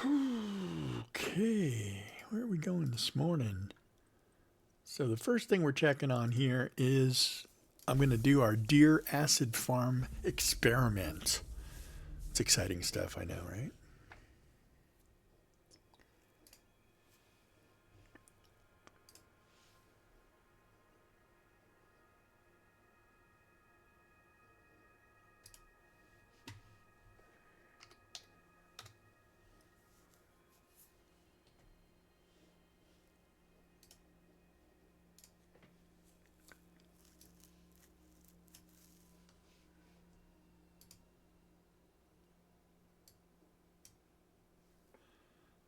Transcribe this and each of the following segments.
Okay, where are we going this morning? So the first thing we're checking on here is I'm going to do our deer acid farm experiment. It's exciting stuff, I know, right?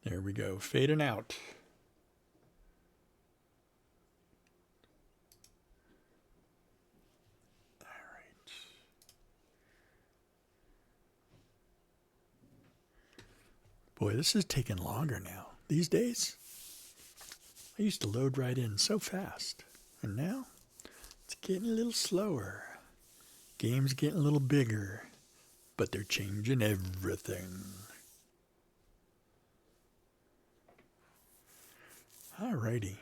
There we go, fading out. All right. Boy, this is taking longer now. These days, I used to load right in so fast. And now, it's getting a little slower. Game's getting a little bigger. But they're changing everything. Alrighty.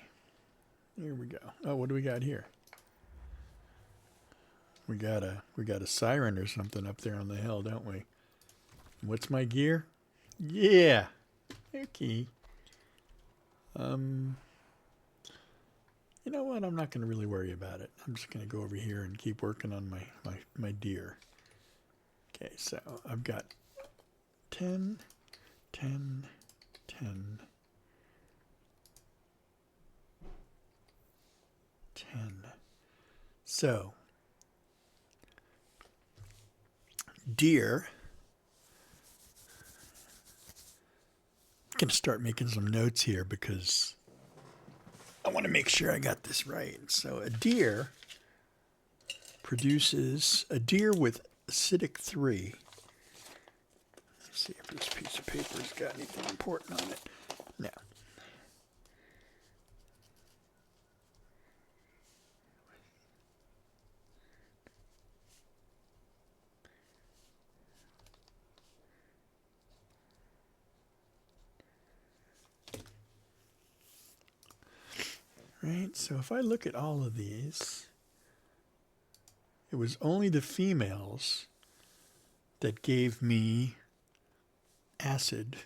Here we go. Oh, what do we got here? We got a siren or something up there on the hill, don't we? What's my gear? Yeah. Okay. You know what? I'm not going to really worry about it. I'm just going to go over here and keep working on my deer. Okay, so I've got 10, 10, 10, 10. So, deer. I'm going to start making some notes here because I want to make sure I got this right. So a deer produces a deer with acidic 3. Let's see if this piece of paper's got anything important on it. No. Right, so if I look at all of these, it was only the females that gave me acid.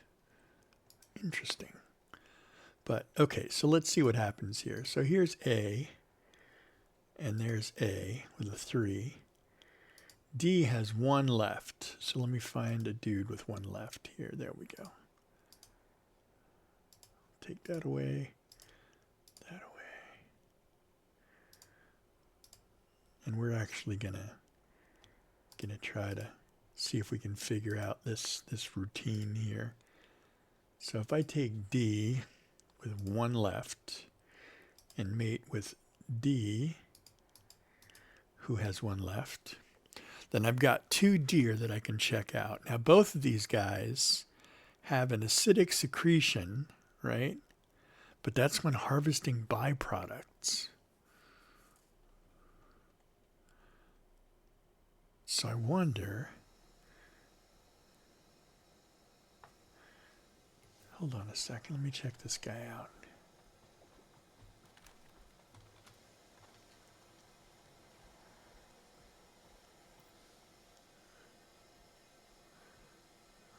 Interesting. But, okay, so let's see what happens here. So here's A, and there's A with a 3. D has 1 left. So let me find a dude with 1 left here. There we go. Take that away. That away. And we're actually gonna try to see if we can figure out this routine here. So if I take D with 1 left and mate with D, who has 1 left, then I've got 2 deer that I can check out. Now both of these guys have an acidic secretion, right? But that's when harvesting byproducts. So I wonder, hold on a second, let me check this guy out.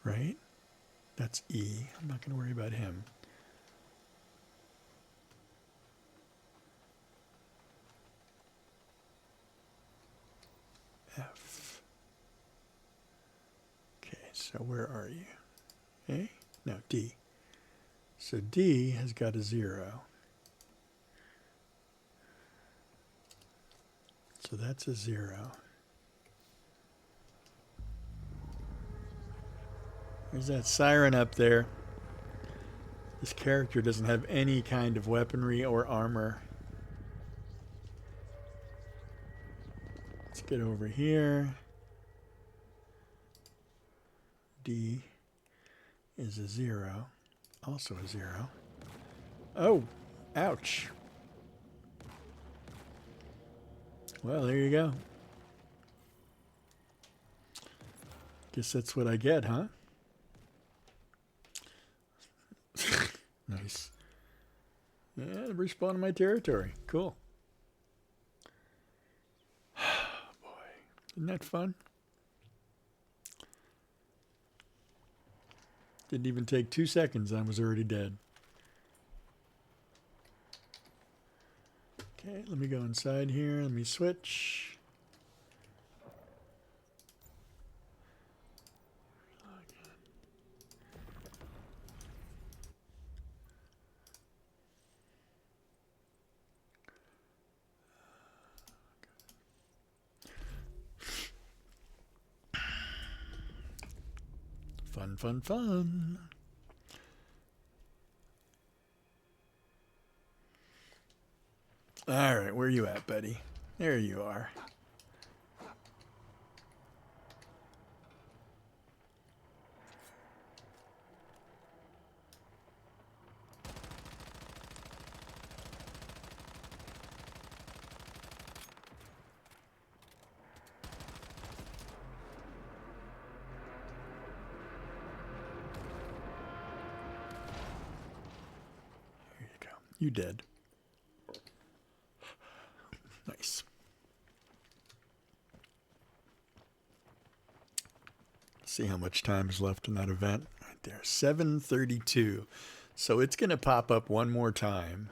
Right? That's E. I'm not going to worry about him. F. Okay, so where are you? A? No, D. So D has got a 0. So that's a 0. There's that siren up there. This character doesn't have any kind of weaponry or armor. Let's get over here. D is a 0. Also a 0. Oh, ouch. Well, there you go. Guess that's what I get, huh? Yeah, respawn in my territory. Cool. Boy, isn't that fun? Didn't even take 2 seconds. I was already dead. Okay, let me go inside here. Let me switch. Fun, fun, fun. All right, where you at, buddy? There you are. There you go. You dead. Nice. See how much time is left in that event. Right there, 7:32. So it's going to pop up one more time.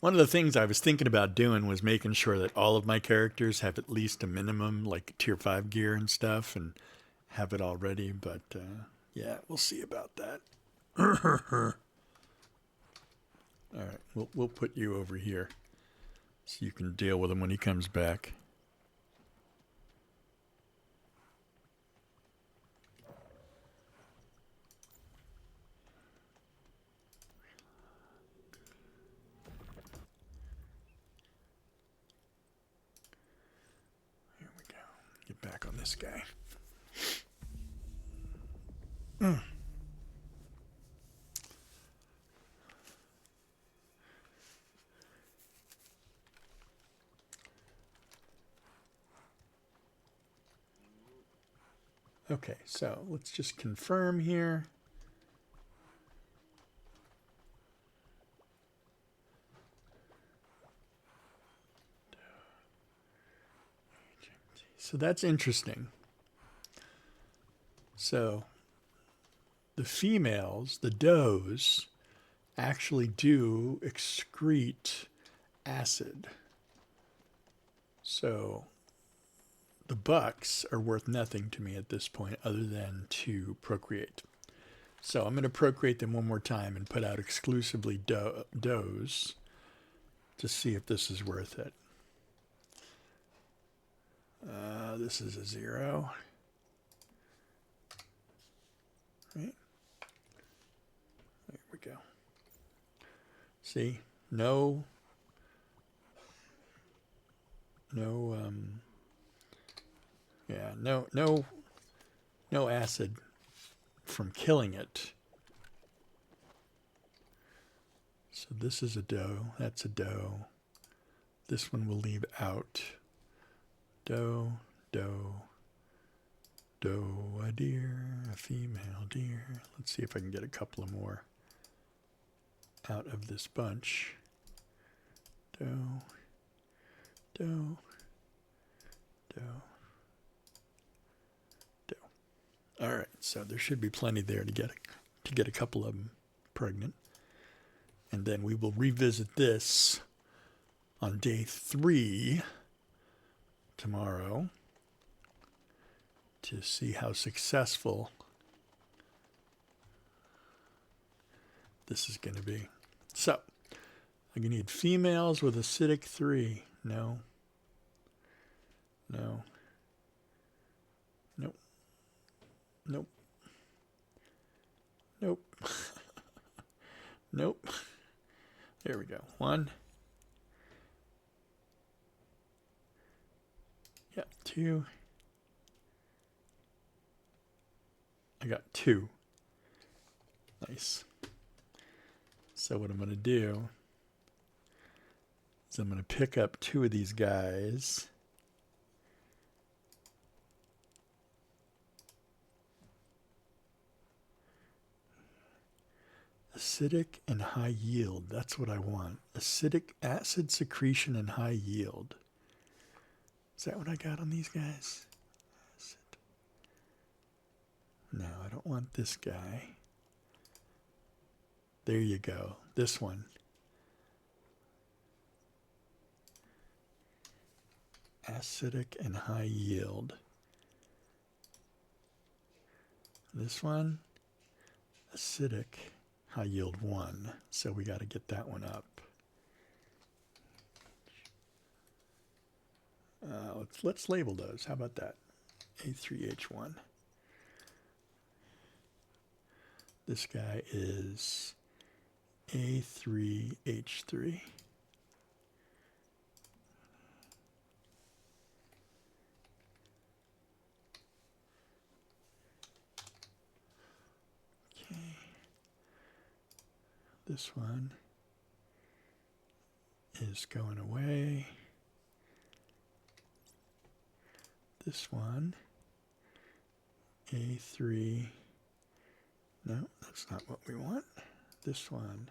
One of the things I was thinking about doing was making sure that all of my characters have at least a minimum, like tier 5 gear and stuff, and have it all ready. But yeah, we'll see about that. All right, we'll put you over here so you can deal with him when he comes back. Here we go. Get back on this guy. Okay, so let's just confirm here. So that's interesting. So the females, the does, actually do excrete acid. So the bucks are worth nothing to me at this point other than to procreate. So I'm going to procreate them one more time and put out exclusively does to see if this is worth it. This is a 0. Right? There we go. See? No acid from killing it. So this is a doe, that's a doe. This one will leave out. Doe, doe, doe, a deer, a female deer. Let's see if I can get a couple of more out of this bunch. Doe, doe, doe, doe. All right, so there should be plenty there to get a couple of them pregnant. And then we will revisit this on day 3 tomorrow to see how successful this is going to be. So, I'm going to need females with acidic 3. No. No. Nope. Nope. Nope. Nope. There we go. 1. Yep, 2. I got 2. Nice. So what I'm going to do is I'm going to pick up 2 of these guys. Acidic and high yield. That's what I want. Acidic acid secretion and high yield. Is that what I got on these guys? No, I don't want this guy. There you go. This one. Acidic and high yield. This one, acidic, high yield 1. So we got to get that one up. Let's label those. How about that? A3H1. This guy is A3H3. Okay. This one is going away. This one, A3, no, that's not what we want. This one,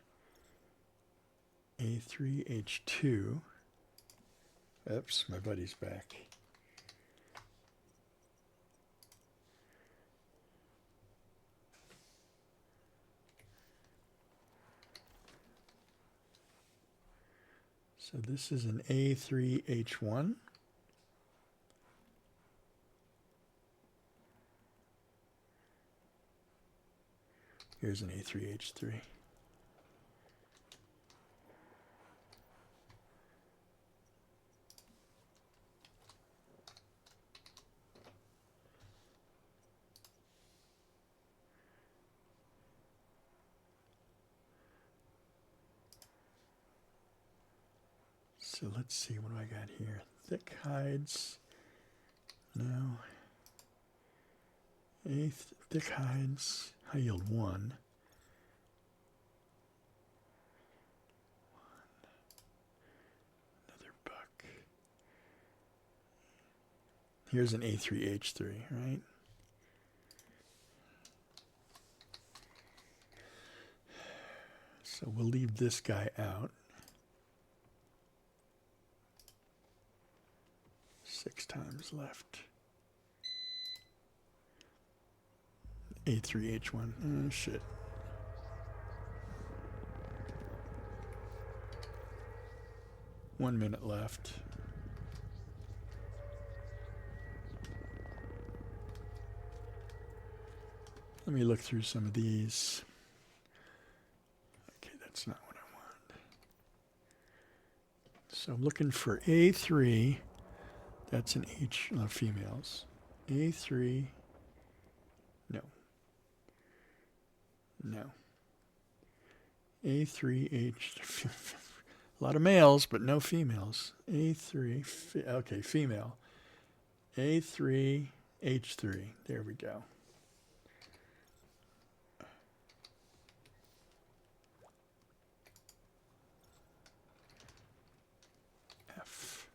A3H2. Oops, my buddy's back. So this is an A3H1. Here's an A3H3. So let's see, what do I got here? Thick hides. No. Thick hides, high yield 1. Another buck. Here's an A3H3, right? So we'll leave this guy out. 6 times left. A3H1. Oh, shit. One minute left. Let me look through some of these. Okay, that's not what I want. So I'm looking for A3. That's an H, females. A3. No. No. A3H. A lot of males, but no females. A3. Okay, female. A3H3. There we go. F.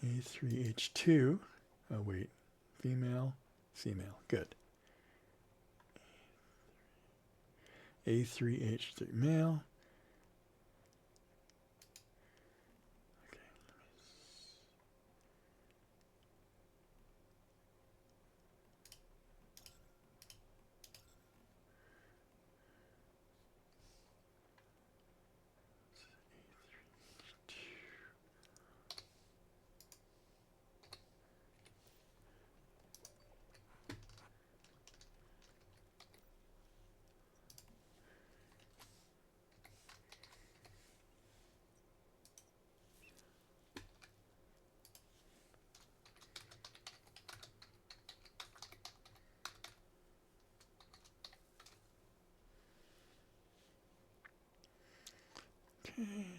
A3H2. Oh, wait. Female. Female. Good. A3H3. Male. Okay.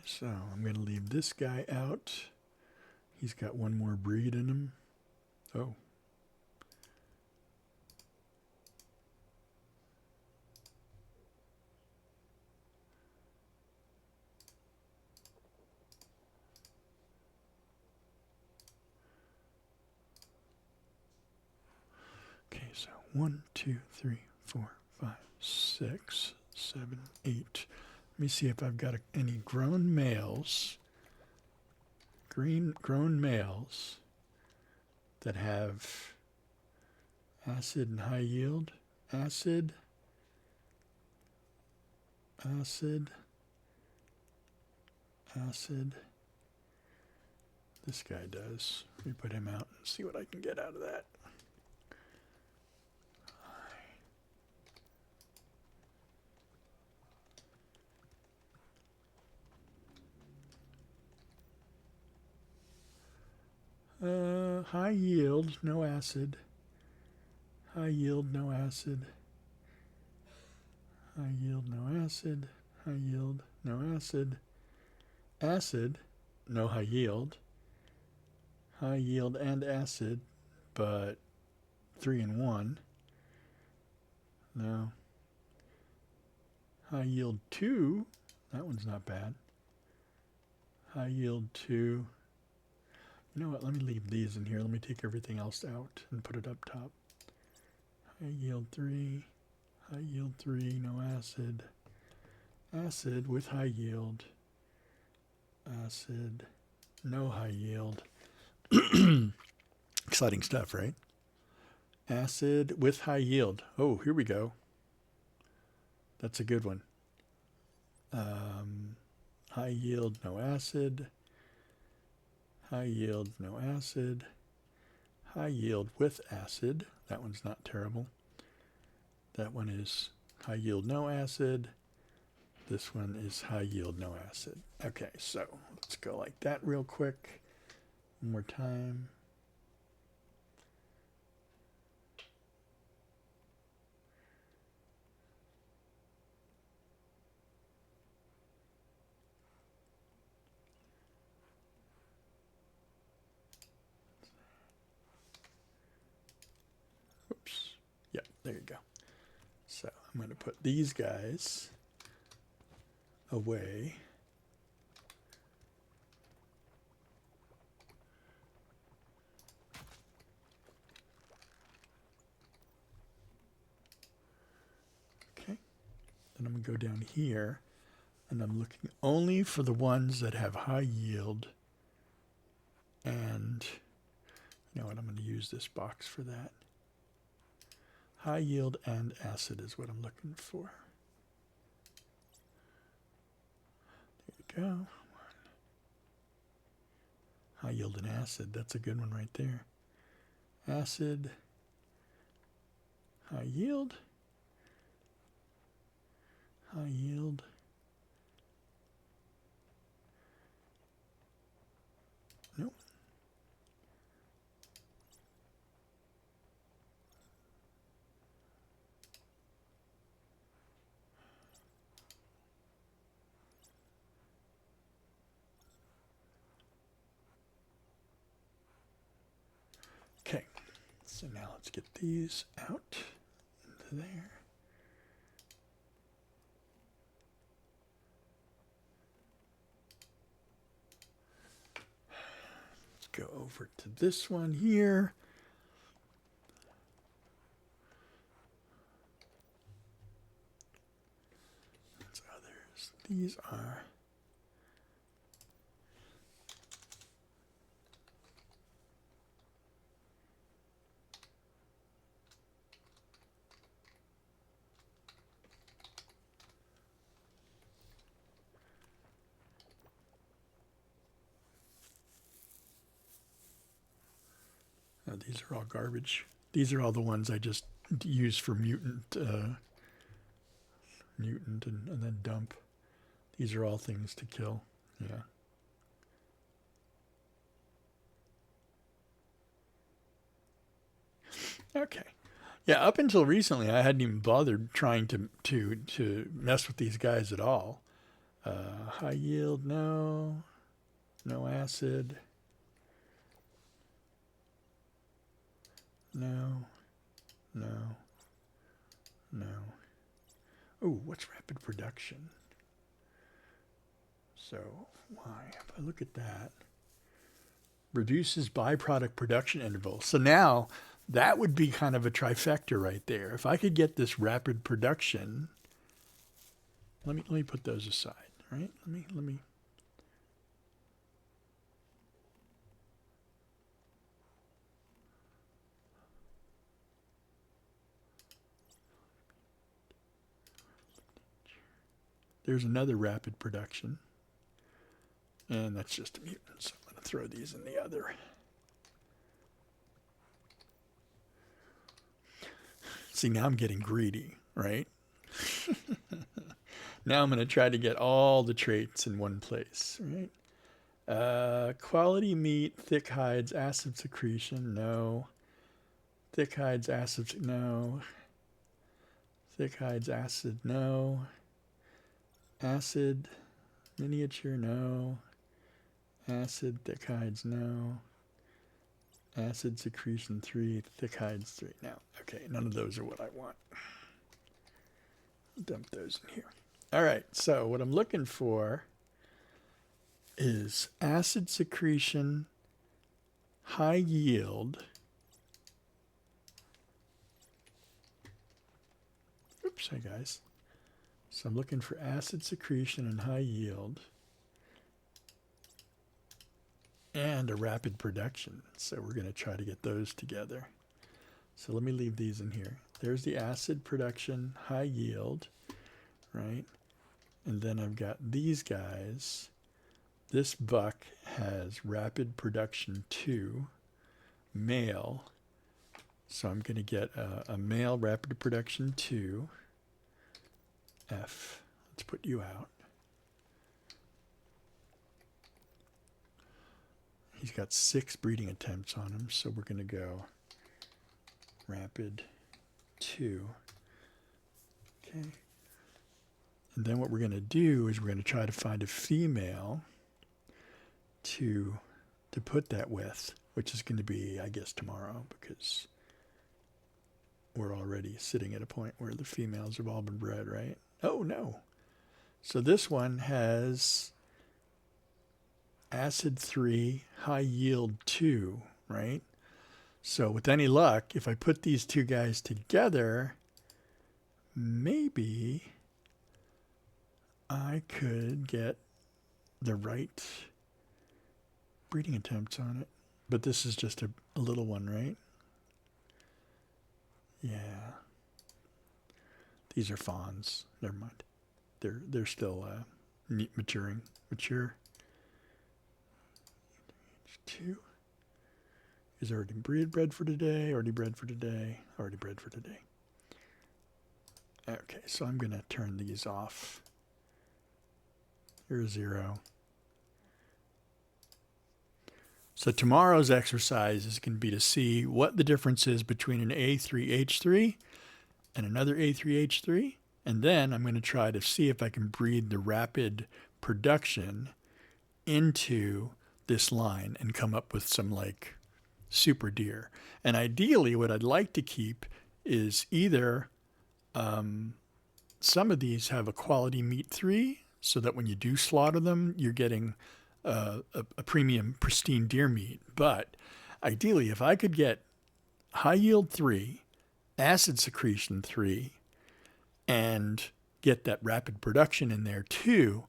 So I'm going to leave this guy out. He's got one more breed in him. Oh. Okay, so 1, 2, 3, 4, 5, 6, 7, 8. Let me see if I've got any grown males. Grown males that have acid and high yield. Acid. This guy does. Let me put him out and see what I can get out of that. High yield, no acid. High yield, no acid. High yield, no acid. High yield, no acid. Acid, no high yield. High yield and acid, but 3 in 1. No. High yield 2, that one's not bad. High yield 2. You know what, let me leave these in here. Let me take everything else out and put it up top. High yield 3, high yield 3, no acid. Acid with high yield. Acid, no high yield. Exciting stuff, right? Acid with high yield. Oh, here we go. That's a good one. High yield, no acid. High yield, no acid. High yield with acid. That one's not terrible. That one is high yield, no acid. This one is high yield, no acid. Okay, so let's go like that real quick. One more time. Oops. Yep, there you go. So I'm going to put these guys away. Okay. Then I'm going to go down here, and I'm looking only for the ones that have high yield. And you know what? I'm going to use this box for that. High yield and acid is what I'm looking for. There you go. High yield and acid. That's a good one right there. Acid. High yield. High yield. Nope. Okay, so now let's get these out into there. Let's go over to this one here. That's others. These are these are all garbage. These are all the ones I just use for mutant, and then dump. These are all things to kill. Yeah. Okay. Yeah, up until recently, I hadn't even bothered trying to mess with these guys at all. High yield, no. No acid. No. No. No. Oh, what's rapid production? So, why? If I look at that, reduces byproduct production interval. So now that would be kind of a trifecta right there. If I could get this rapid production, let me put those aside, right? Let me. There's another rapid production, and that's just a mutant. So I'm going to throw these in the other. See, now I'm getting greedy, right? Now I'm going to try to get all the traits in one place, right? Quality meat, thick hides, acid secretion, no. Thick hides, acid, no. Thick hides, acid, no. Acid, miniature, no. Acid, thick hides, no. Acid secretion 3, thick hides 3. Now, okay, none of those are what I want. Dump those in here. All right, so what I'm looking for is acid secretion, high yield. Oops, hey guys. So I'm looking for acid secretion and high yield and a rapid production. So we're going to try to get those together. So let me leave these in here. There's the acid production, high yield, right? And then I've got these guys. This buck has rapid production 2, male. So I'm going to get a male rapid production 2. F. Let's put you out. He's got 6 breeding attempts on him, so we're going to go rapid 2. Okay. And then what we're going to do is we're going to try to find a female to put that with, which is going to be, I guess, tomorrow, because we're already sitting at a point where the females have all been bred, right? Oh, no. So this one has acid 3, high yield 2, right? So with any luck, if I put these two guys together, maybe I could get the right breeding attempts on it. But this is just a little one, right? Yeah. These are fawns. Never mind. They're still mature. 2 is already bred for today. Already bred for today. Okay, so I'm going to turn these off. Here's 0. So tomorrow's exercise is going to be to see what the difference is between an A3H3 and another A3H3. And then I'm going to try to see if I can breed the rapid production into this line and come up with some like super deer. And ideally what I'd like to keep is either some of these have a quality meat 3, so that when you do slaughter them, you're getting a premium pristine deer meat. But ideally, if I could get high yield 3, acid secretion 3, and get that rapid production in there too,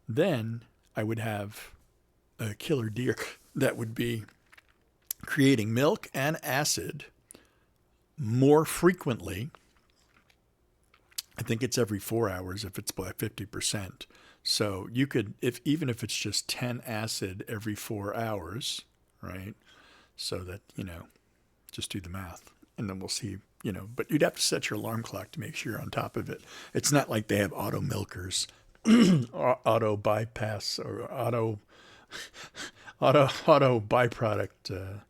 then I would have a killer deer that would be creating milk and acid more frequently. I think it's every 4 hours if it's by 50%. So you could, even if it's just 10 acid every 4 hours, right? So that, just do the math and then we'll see, but you'd have to set your alarm clock to make sure you're on top of it. It's not like they have auto milkers, auto bypass or auto byproduct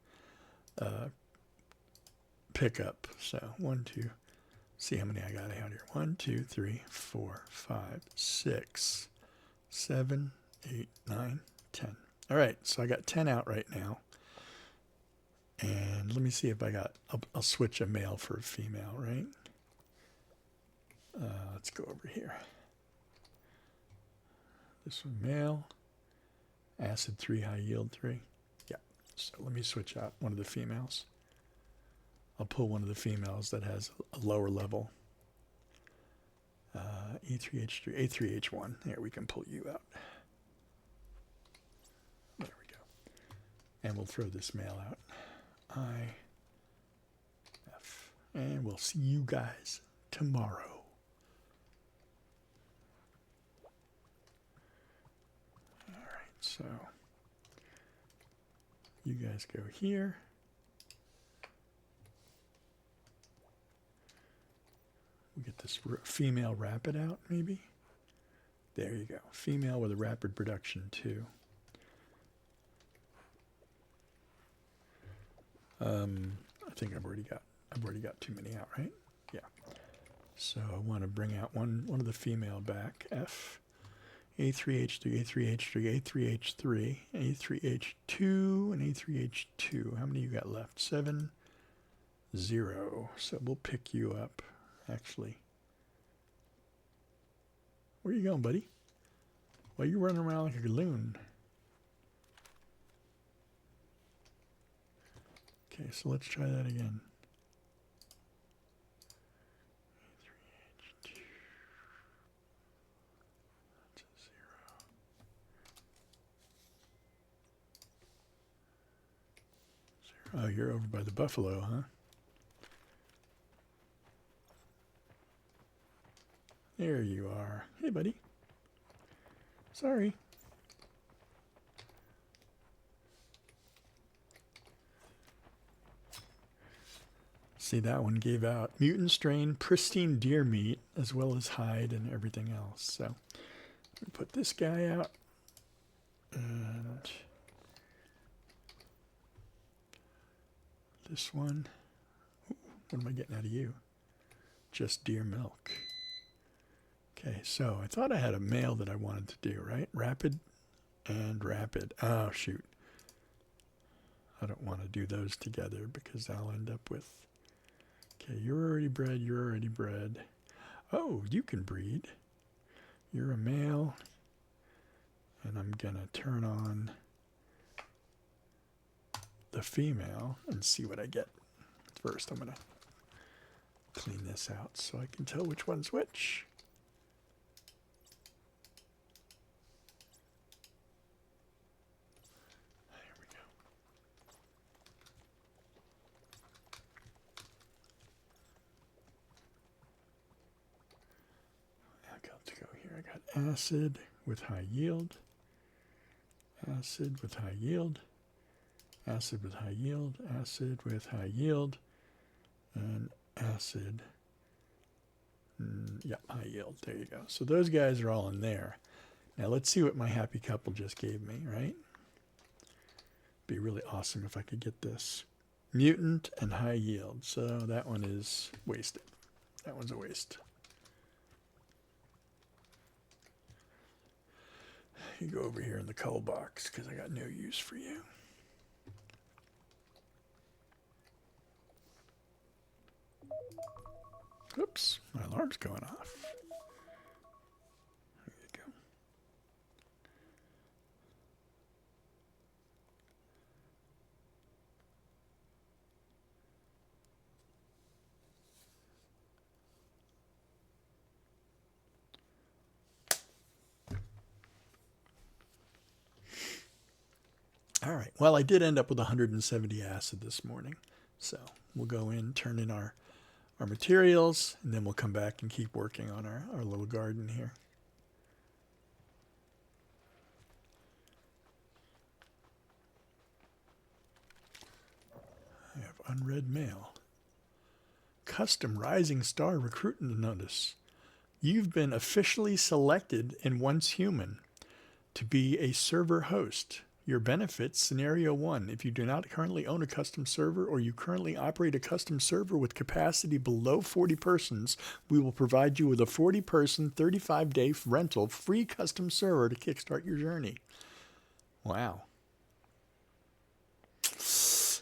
pickup. So 1, 2, see how many I got out here. 1, 2, 3, 4, 5, 6. 7, 8, 9, 10. All right, so I got 10 out right now. And let me see if I got, I'll switch a male for a female, right? Let's go over here. This one male, acid 3, high yield 3. Yeah, so let me switch out one of the females. I'll pull one of the females that has a lower level. E3H3, A3H1. There, we can pull you out. There we go. And we'll throw this male out. I, F. And we'll see you guys tomorrow. All right, so you guys go here. We get this female rapid out, maybe. There you go. Female with a rapid production 2. I think I've already got too many out, right? Yeah. So I want to bring out one of the female back. F, A3H3, A3H3, A3H3, A3H2, and A3H2. How many you got left? 7, 0. So we'll pick you up. Actually, where you going, buddy? Why are you running around like a loon? Okay, so let's try that again. A3H2. That's a 0. 0. Oh, you're over by the buffalo, huh? There you are. Hey, buddy. Sorry. See, that one gave out mutant strain, pristine deer meat, as well as hide and everything else. So, let me put this guy out. And this one. Ooh, what am I getting out of you? Just deer milk. Okay, so I thought I had a male that I wanted to do, right? Rapid and rapid. Oh, shoot. I don't want to do those together because I'll end up with... Okay, you're already bred, you're already bred. Oh, you can breed. You're a male. And I'm going to turn on the female and see what I get. First, I'm going to clean this out so I can tell which one's which. Acid with high yield, acid with high yield, acid with high yield, acid with high yield, and acid, yeah, high yield. There you go. So those guys are all in there. Now let's see what my happy couple just gave me, right? Be really awesome if I could get this. Mutant and high yield. So that one is wasted. That one's a waste. You go over here in the cull box because I got no use for you. Oops, my alarm's going off. There you go. All right, well, I did end up with 170 acid this morning. So we'll go in, turn in our materials, and then we'll come back and keep working on our little garden here. I have unread mail. Custom Rising Star recruitment notice. You've been officially selected in Once Human to be a server host your benefits. Scenario 1, if you do not currently own a custom server or you currently operate a custom server with capacity below 40 persons, we will provide you with a 40-person, 35-day rental free custom server to kickstart your journey. Wow.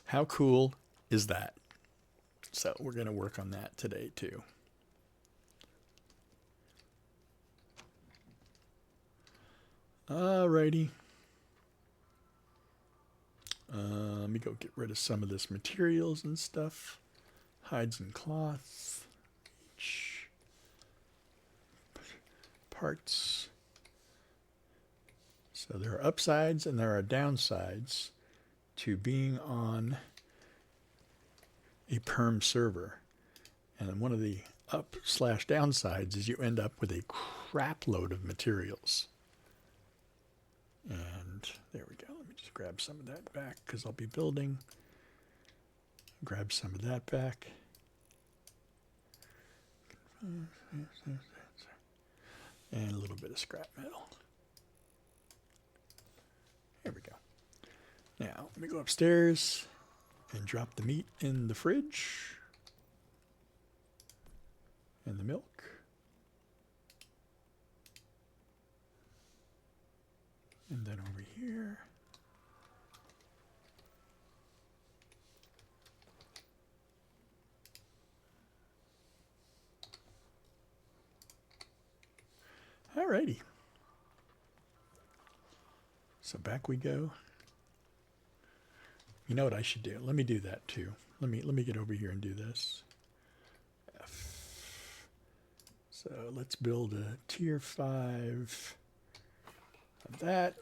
How cool is that? So we're going to work on that today too. Alrighty. Let me go get rid of some of this materials and stuff. Hides and cloth. Parts. So there are upsides and there are downsides to being on a perm server. And one of the up/downsides is you end up with a crap load of materials. And there we go. Let me just grab some of that back because I'll be building. Grab some of that back. And a little bit of scrap metal. There we go. Now, let me go upstairs and drop the meat in the fridge. And the milk. And then over here. Alrighty. So back we go. You know what I should do? Let me do that too. Let me get over here and do this. F. So let's build a tier 5 of that.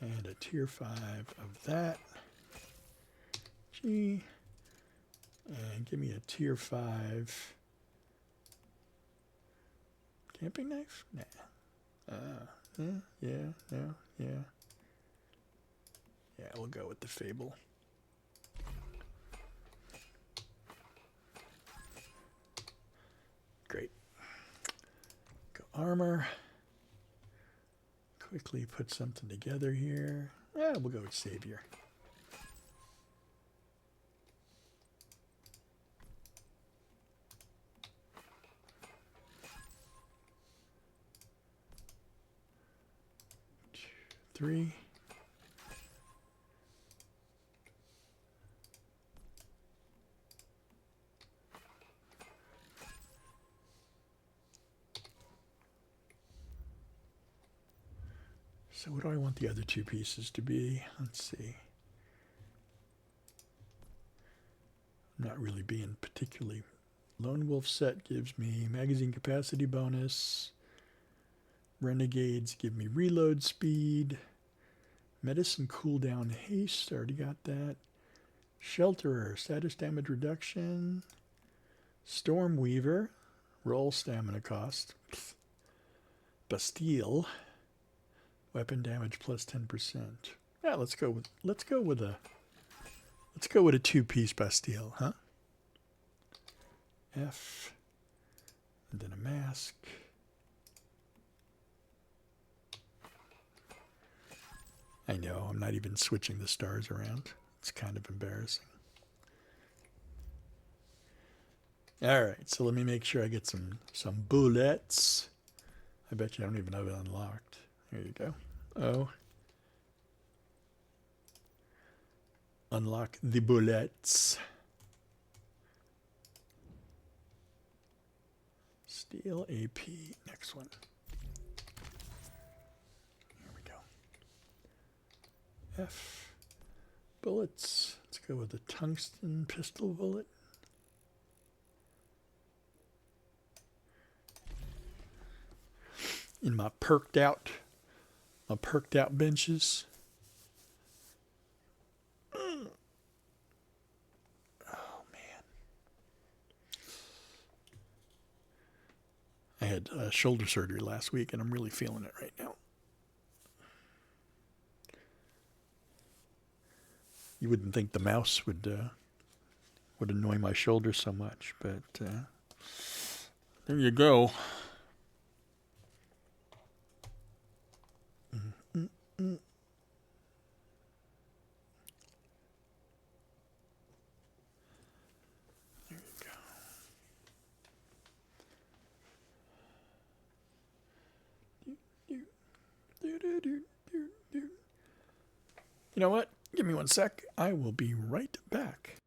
And a tier 5 of that. G. And give me a tier 5 camping knife? Nah. Yeah, no, yeah. Yeah, we'll go with the Fable. Great. Go armor. Quickly put something together here. Yeah, we'll go with Savior. Three. So what do I want the other two pieces to be? Let's see. I'm not really being particularly... Lone Wolf set gives me magazine capacity bonus. Renegades give me reload speed. Medicine cooldown haste, already got that. Shelterer, status damage reduction. Stormweaver, roll stamina cost. Bastille, weapon damage plus 10%. Yeah, let's go with a 2-piece Bastille, huh? F, and then a mask. I know, I'm not even switching the stars around. It's kind of embarrassing. All right, so let me make sure I get some bullets. I bet you I don't even have it unlocked. There you go. Oh. Unlock the bullets. Steel AP, next one. F. Bullets. Let's go with the tungsten pistol bullet. In my perked out benches. Oh man. I had shoulder surgery last week and I'm really feeling it right now. You wouldn't think the mouse would annoy my shoulder so much, but there you go. You know what? Give me one sec. I will be right back.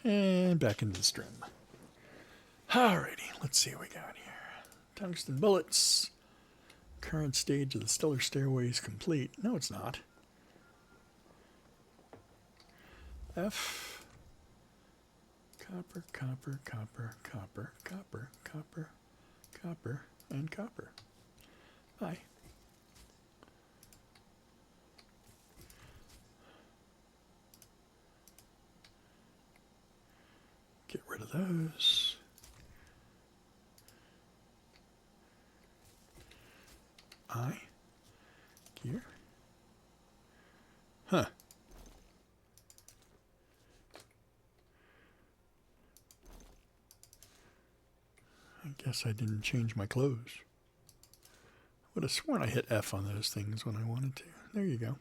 And back into the stream. Alrighty, let's see what we got here. Tungsten bullets. Current stage of the stellar stairway is complete. No, it's not. F. Copper, copper, copper, copper, copper, copper, copper, and copper. Bye. Get rid of those. Gear. Huh. I guess I didn't change my clothes. Would have sworn I hit F on those things when I wanted to. There you go.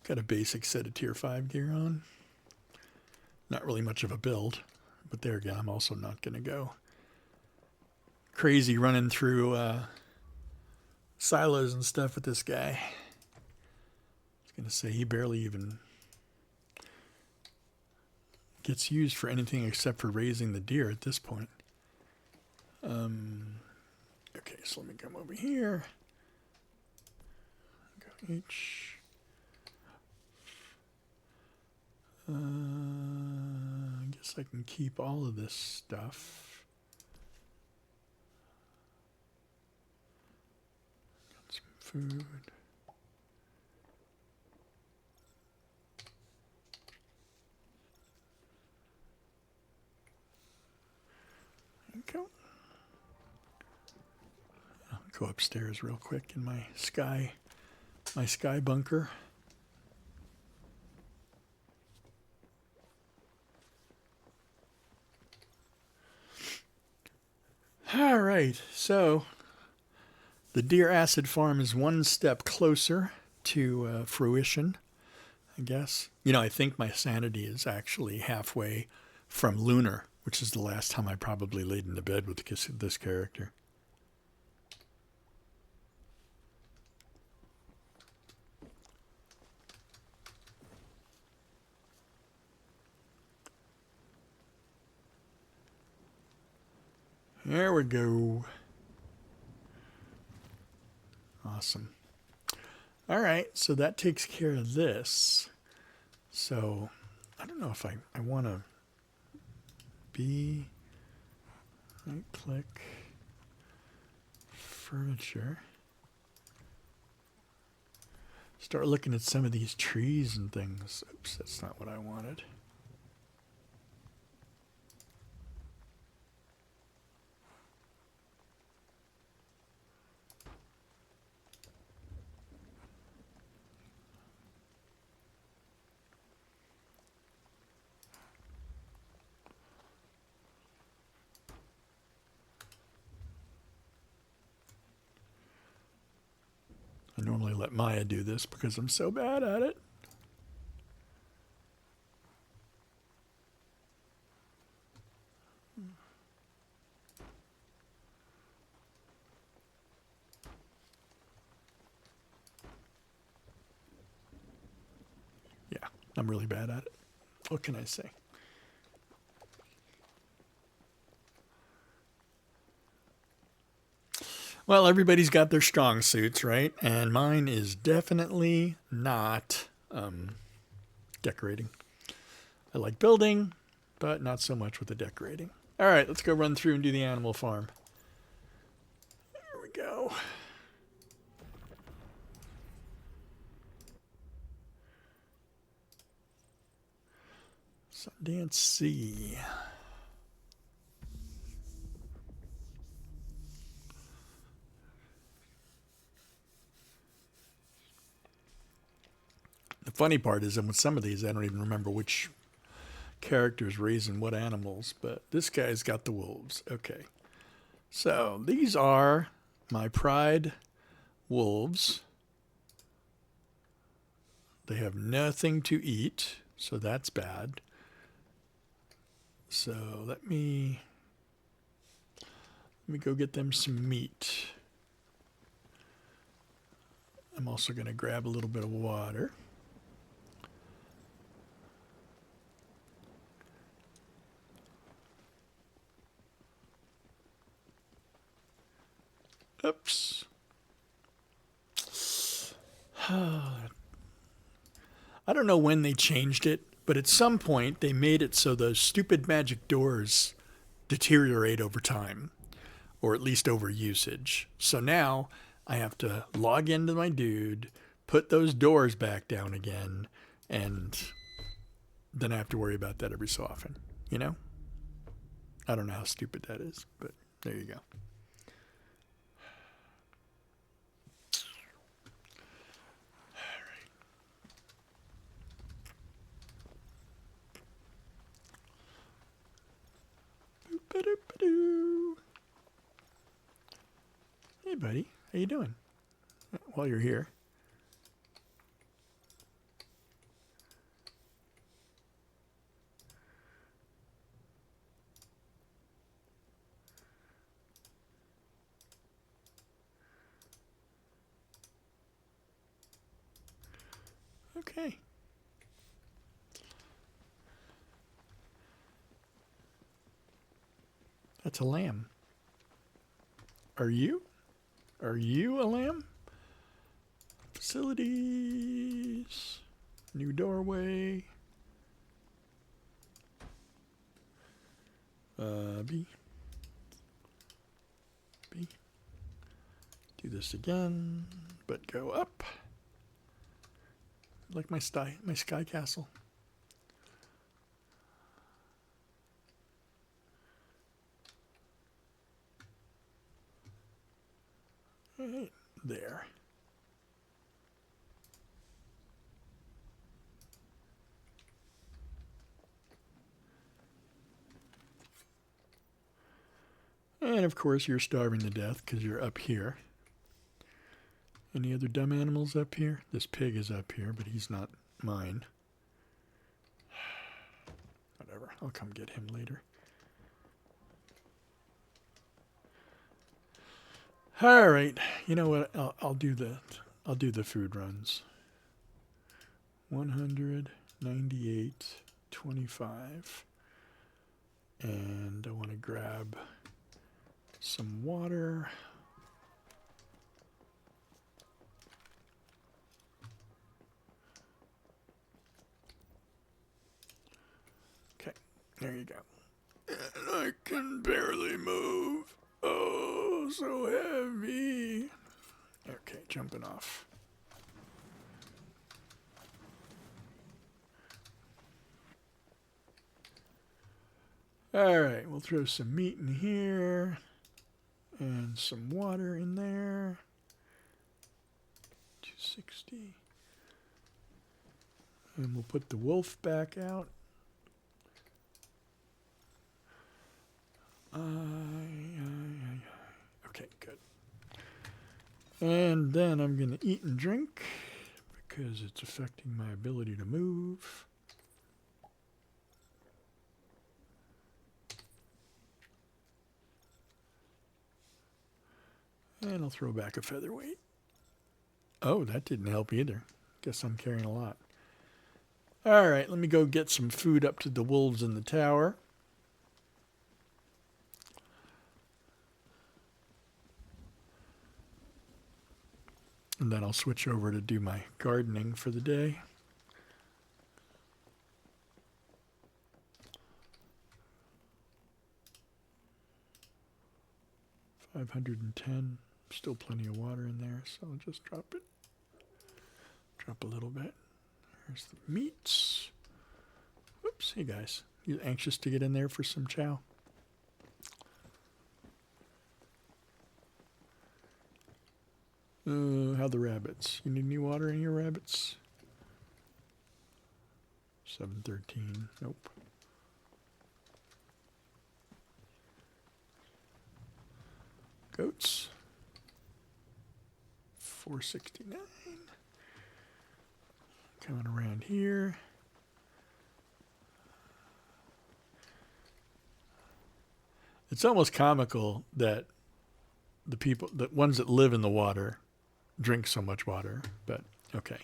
Got a basic set of tier 5 gear on. Not really much of a build, but there again, I'm also not going to go crazy running through silos and stuff with this guy. I was going to say he barely even gets used for anything except for raising the deer at this point. Okay, so let me come over here. Go H. I guess I can keep all of this stuff. Got some food. Okay. I'll go upstairs real quick in my sky bunker. All right, so the deer acid farm is one step closer to fruition, I guess. You know, I think my sanity is actually halfway from lunar, which is the last time I probably laid into bed with this character. There we go. Awesome. All right, so that takes care of this. So I don't know if I want to right click furniture. Start looking at some of these trees and things. Oops, that's not what I wanted. let Maya do this because I'm so bad at it. Yeah, I'm really bad at it. What can I say? Well, everybody's got their strong suits, right? And mine is definitely not decorating. I like building, but not so much with the decorating. All right, let's go run through and do the animal farm. There we go. Sundance C. The funny part is that with some of these, I don't even remember which characters raising what animals, but this guy's got the wolves. Okay. So these are my pride wolves. They have nothing to eat, so that's bad. So let me go get them some meat. I'm also going to grab a little bit of water. Oops. I don't know when they changed it, but at some point they made it so those stupid magic doors deteriorate over time, or at least over usage. So now I have to log into my dude, put those doors back down again, and then I have to worry about that every so often. You know? I don't know how stupid that is, but there you go. Hey, buddy. How you doing? While you're here. Okay. That's a lamb. Are you? Are you a lamb? Facilities. New doorway. B. B. Do this again, but go up. Like my sky castle. Right there. And of course you're starving to death because you're up here. Any other dumb animals up here? This pig is up here, but he's not mine. Whatever, I'll come get him later. All right, you know what? I'll do that. I'll do the food runs. 198.25, and I want to grab some water. Okay, there you go. And I can barely move. Oh, so heavy. Okay, jumping off. All right, we'll throw some meat in here and some water in there. 260. And we'll put the wolf back out. Okay, good. And then I'm going to eat and drink because it's affecting my ability to move. And I'll throw back a featherweight. Oh, that didn't help either. Guess I'm carrying a lot. All right, let me go get some food up to the wolves in the tower. And then I'll switch over to do my gardening for the day. $510. Still plenty of water in there, so I'll just drop it. Drop a little bit. Here's the meats. Whoops, hey guys. You anxious to get in there for some chow? How the rabbits? You need any water in your rabbits? 713. Nope. Goats. 469. Coming around here. It's almost comical that the ones that live in the water drink so much water, but okay.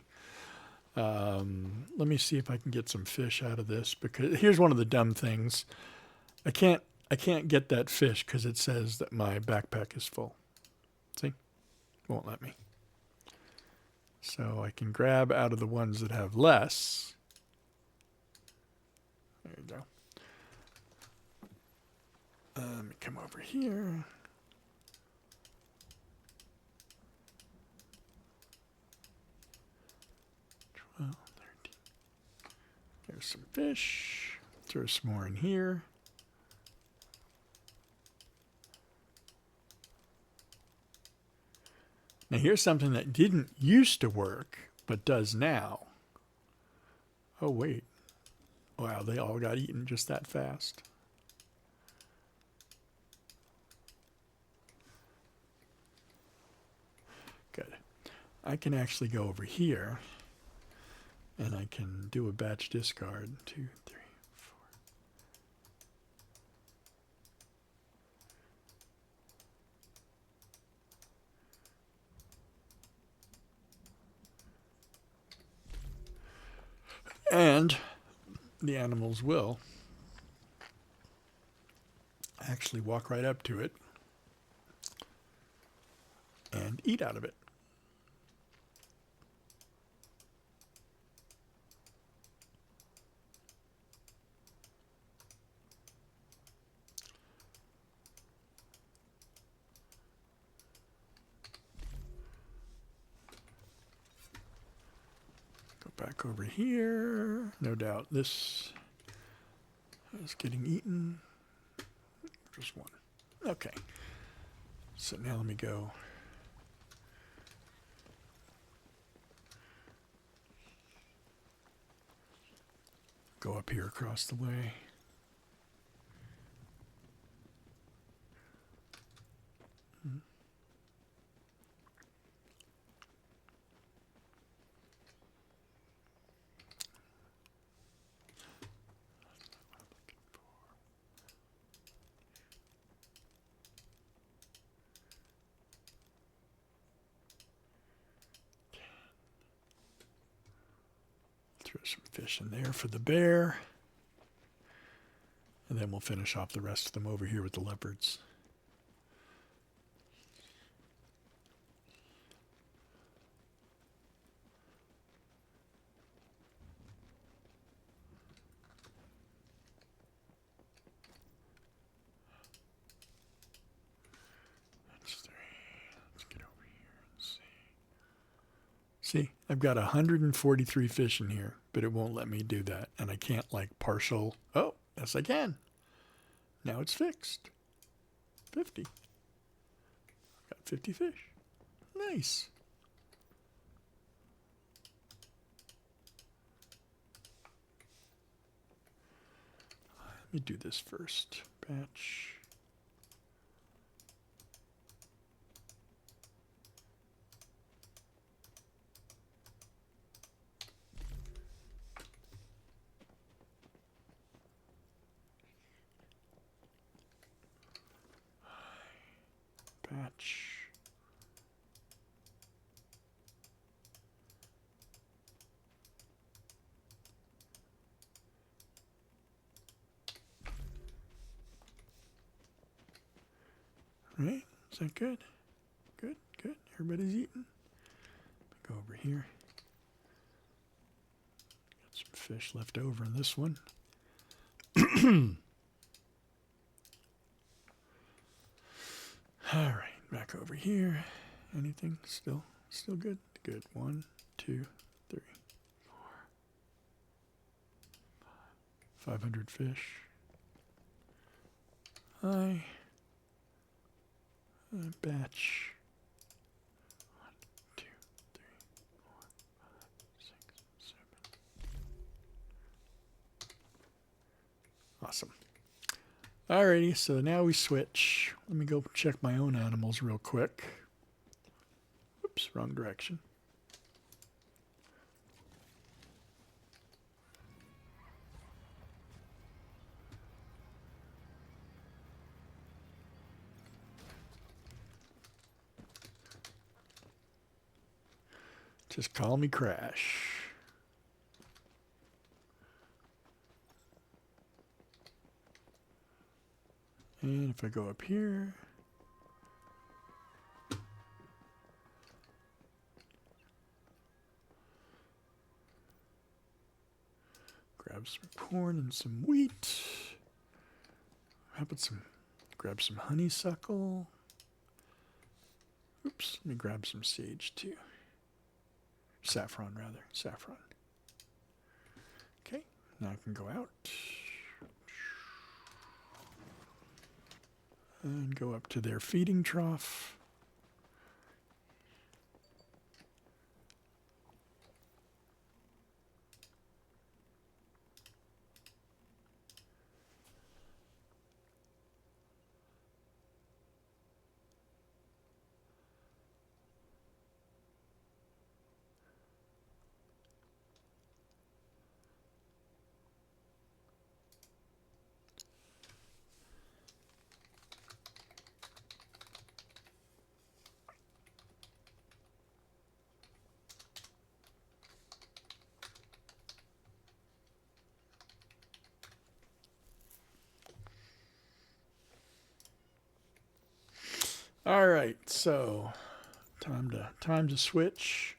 Let me see if I can get some fish out of this, because here's one of the dumb things. I can't get that fish because it says that my backpack is full. See? Won't let me. So I can grab out of the ones that have less. There you go. Let me come over here. There's some fish. Throw some more in here. Now here's something that didn't used to work, but does now. Oh wait. Wow, they all got eaten just that fast. Good. I can actually go over here. And I can do a batch discard. 2, 3, 4. And the animals will actually walk right up to it and eat out of it. Back over here. No doubt this is getting eaten. Just one. Okay. So now let me go. Go up here across the way. Throw some fish in there for the bear. And then we'll finish off the rest of them over here with the leopards. Let's get over here and see. See, I've got 143 fish in here, but it won't let me do that. And I can't like partial. Oh, yes I can. Now it's fixed. 50. Got 50 fish. Nice. Let me do this first. Batch. batch. Right? Is that good? Good, good. Everybody's eating. Go over here. Got some fish left over in this one. All right, back over here. Anything? Still good? Good. 1, 2, 3, 4, 500 fish. Hi. Batch. 1, 2, 3, 4, 5, 6, 7. Awesome. Alrighty, so now we switch. Let me go check my own animals real quick. Oops, wrong direction. Just call me Crash. And if I go up here, grab some corn and some wheat. How about grab some honeysuckle? Oops, let me grab some sage too. Saffron, rather. Saffron. Okay, now I can go out. And go up to their feeding trough. All right, so time to switch.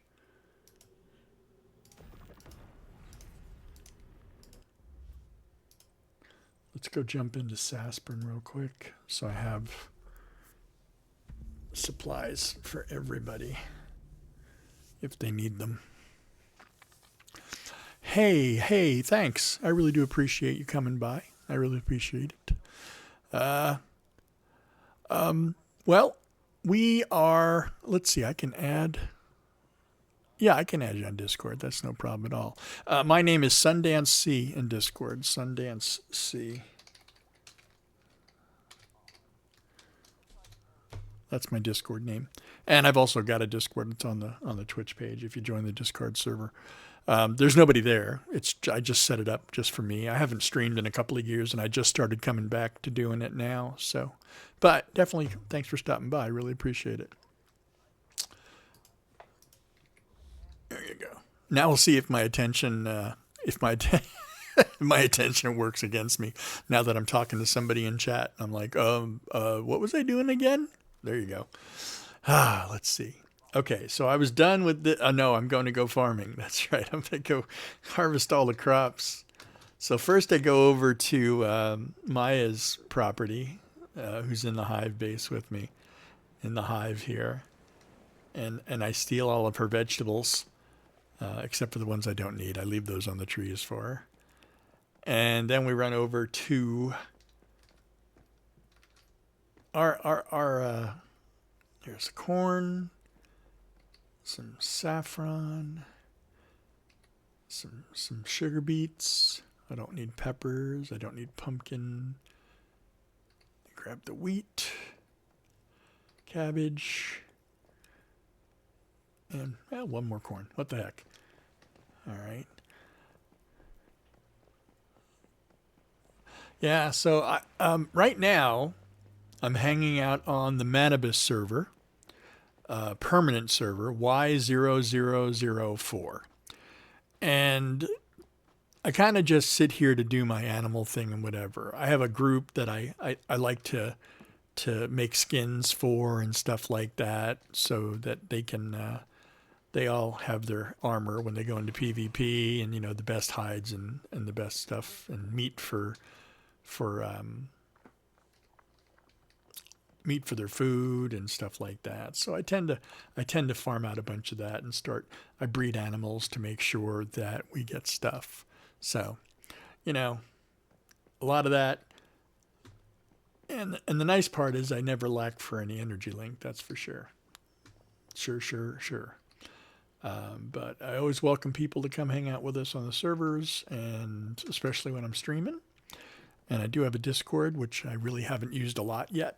Let's go jump into Saspern real quick, so I have supplies for everybody if they need them. Hey, thanks. I really do appreciate you coming by. I really appreciate it. Well, we are, let's see, I can add you on Discord. That's no problem at all. My name is Sundance C in Discord. Sundance C. That's my Discord name. And I've also got a Discord that's on the Twitch page if you join the Discord server. There's nobody there. I just set it up just for me. I haven't streamed in a couple of years, and I just started coming back to doing it now. So, but definitely thanks for stopping by. I really appreciate it. There you go. Now we'll see if my attention, my attention works against me. Now that I'm talking to somebody in chat, I'm like, what was I doing again? There you go. Let's see. Okay, so I was done with the. No, I'm going to go farming. That's right. I'm going to go harvest all the crops. So first I go over to Maya's property, who's in the hive base with me, in the hive here, and I steal all of her vegetables, except for the ones I don't need. I leave those on the trees for her. And then we run over to our here's corn. Some saffron, some sugar beets. I don't need peppers. I don't need pumpkin. Grab the wheat, cabbage, and one more corn. What the heck? All right. Yeah. So right now, I'm hanging out on the Manibus server, permanent server, Y0004. And I kind of just sit here to do my animal thing and whatever. I have a group that I like to make skins for and stuff like that, so that they can they all have their armor when they go into PvP, and the best hides and the best stuff and meat for meat for their food and stuff like that. So I tend to farm out a bunch of that and I breed animals to make sure that we get stuff. So, a lot of that. And the nice part is I never lack for any energy link, that's for sure. Sure. But I always welcome people to come hang out with us on the servers, and especially when I'm streaming. And I do have a Discord, which I really haven't used a lot yet,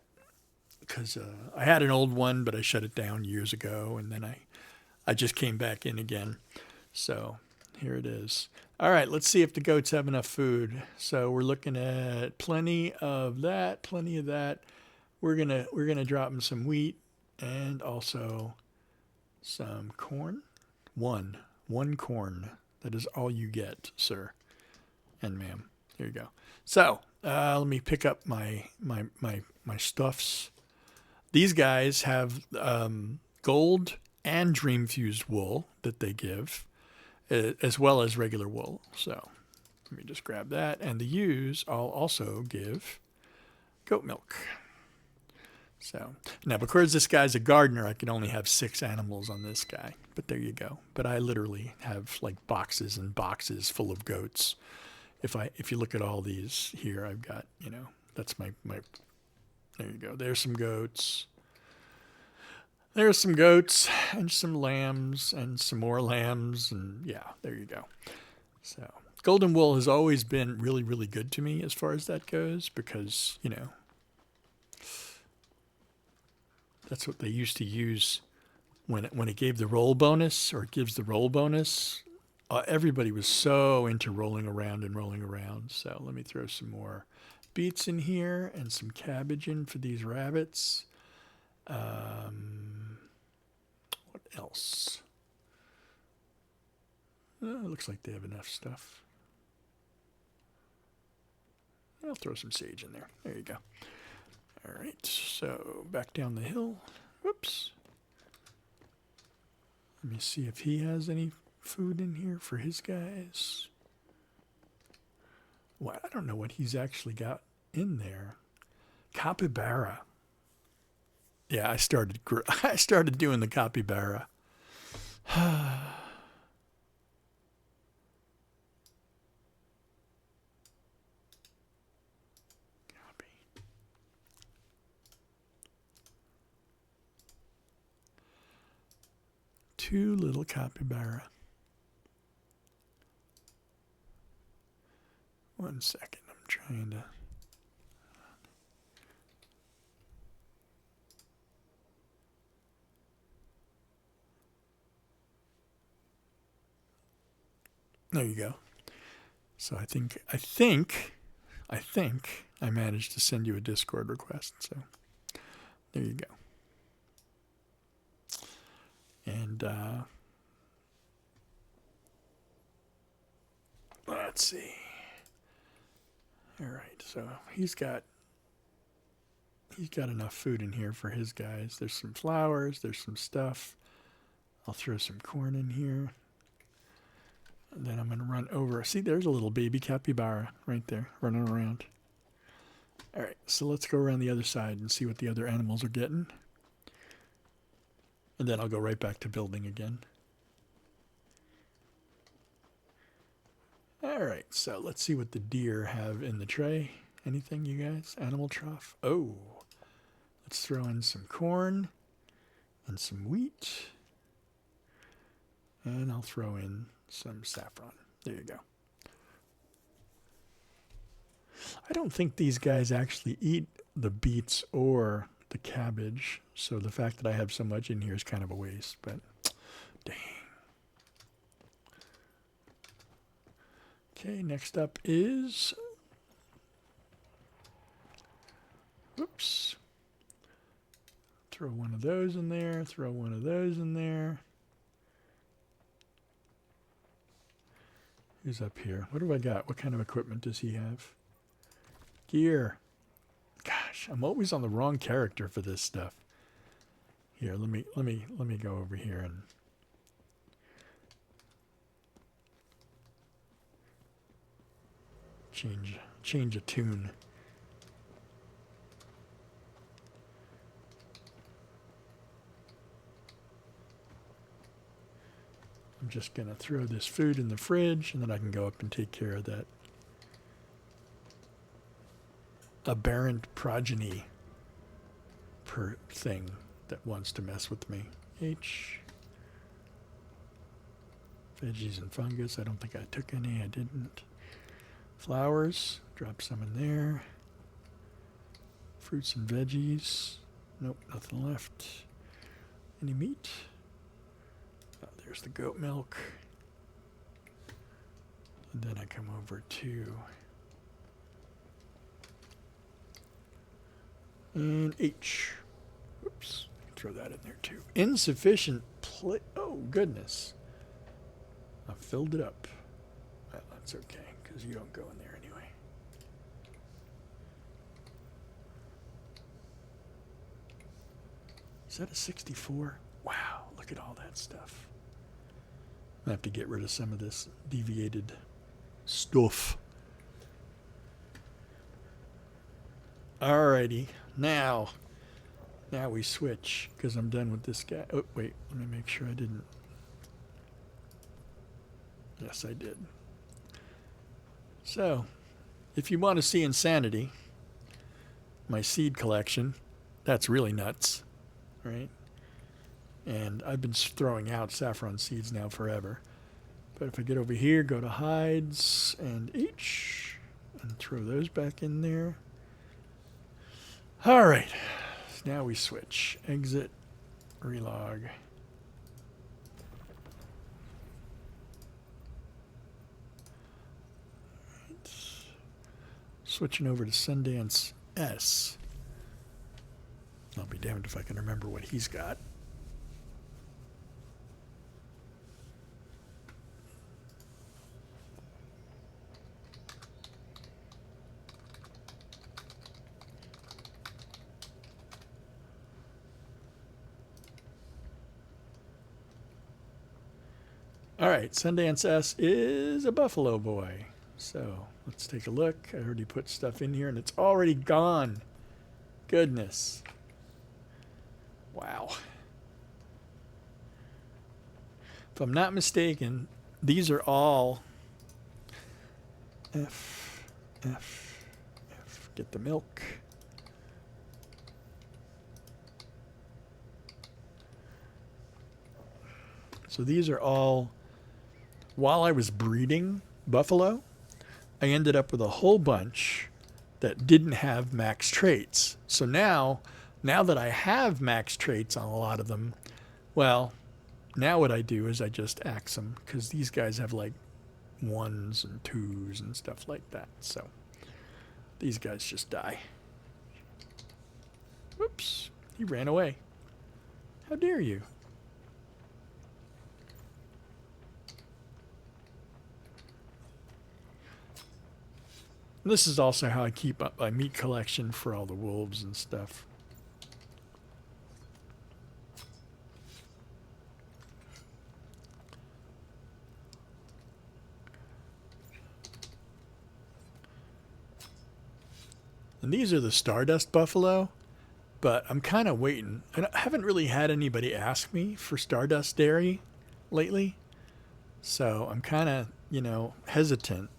because I had an old one, but I shut it down years ago, and then I just came back in again. So here it is. All right, let's see if the goats have enough food. So we're looking at plenty of that. We're gonna drop them some wheat and also some corn. One corn. That is all you get, sir and ma'am. Here you go. So let me pick up my stuffs. These guys have gold and dream fused wool that they give, as well as regular wool. So let me just grab that. And the ewes I'll also give goat milk. So now, because this guy's a gardener, I can only have 6 animals on this guy. But there you go. But I literally have like boxes and boxes full of goats. If you look at all these here, I've got, that's my there you go. There's some goats. There's some goats and some lambs and some more lambs, and yeah, there you go. So golden wool has always been really, really good to me as far as that goes, because, that's what they used to use when it gave the roll bonus, or it gives the roll bonus. Everybody was so into rolling around. So let me throw some more beets in here and some cabbage in for these rabbits. What else? It looks like they have enough stuff. I'll throw some sage in there. There you go. All right, so back down the hill. Whoops. Let me see if he has any food in here for his guys. Well, I don't know what he's actually got in there. Capybara. Yeah, I started doing the capybara. Copy. 2 little capybara. 1 second, I'm trying to... There you go. So I think I managed to send you a Discord request. So there you go. And let's see. All right. So he's got enough food in here for his guys. There's some flowers. There's some stuff. I'll throw some corn in here. And then I'm going to run over. See, there's a little baby capybara right there running around. All right, so let's go around the other side and see what the other animals are getting. And then I'll go right back to building again. All right, so let's see what the deer have in the tray. Anything, you guys? Animal trough? Oh, let's throw in some corn and some wheat. And I'll throw in some saffron. There you go. I don't think these guys actually eat the beets or the cabbage, so the fact that I have so much in here is kind of a waste, but dang. Okay, next up is... Oops. Throw one of those in there. Throw one of those in there. Who's up here? What have I got? What kind of equipment does he have? Gear. Gosh, I'm always on the wrong character for this stuff. Here, let me go over here and change a tune. I'm just going to throw this food in the fridge, and then I can go up and take care of that aberrant progeny per thing that wants to mess with me. H. Veggies and fungus. I don't think I took any. I didn't. Flowers. Drop some in there. Fruits and veggies. Nope, nothing left. Any meat? Oh, there's the goat milk. And then I come over to and H. Oops, throw that in there too. Insufficient oh, goodness. I filled it up. Well, that's okay, because you don't go in there anyway. Is that a 64? Wow, look at all that stuff. I have to get rid of some of this deviated stuff. Alrighty, now we switch, because I'm done with this guy. Oh, wait, let me make sure I didn't. Yes, I did. So, if you want to see insanity, my seed collection, that's really nuts, right? And I've been throwing out saffron seeds now forever. But if I get over here, go to hides and H, and throw those back in there. All right, now we switch. Exit, relog. Switching over to Sundance S. I'll be damned if I can remember what he's got. All right, Sundance S is a Buffalo boy. So let's take a look. I already put stuff in here and it's already gone. Goodness. Wow. If I'm not mistaken, these are all F. Get the milk. So these are all, while I was breeding buffalo, I ended up with a whole bunch that didn't have max traits. So now that I have max traits on a lot of them, well, now what I do is I just axe them, because these guys have like 1s and 2s and stuff like that. So these guys just die. Whoops, he ran away. How dare you? And this is also how I keep up my meat collection for all the wolves and stuff. And these are the Stardust Buffalo, but I'm kind of waiting. I haven't really had anybody ask me for Stardust Dairy lately, so I'm kind of, hesitant.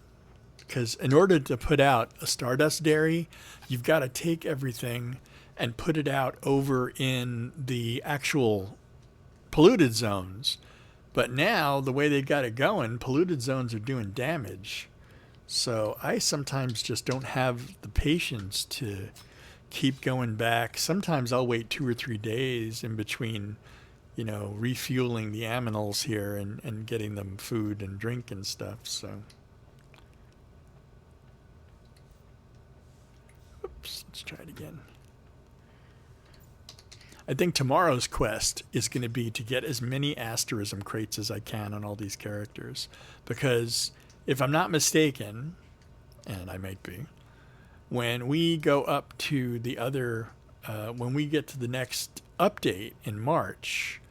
Because in order to put out a Stardust Dairy, you've got to take everything and put it out over in the actual polluted zones. But now, the way they've got it going, polluted zones are doing damage. So I sometimes just don't have the patience to keep going back. Sometimes I'll wait 2 or 3 days in between, refueling the aminals here and getting them food and drink and stuff. So. Let's try it again. I think tomorrow's quest is going to be to get as many asterism crates as I can on all these characters. Because if I'm not mistaken, and I might be, when we go up to the other, when we get to the next update in March,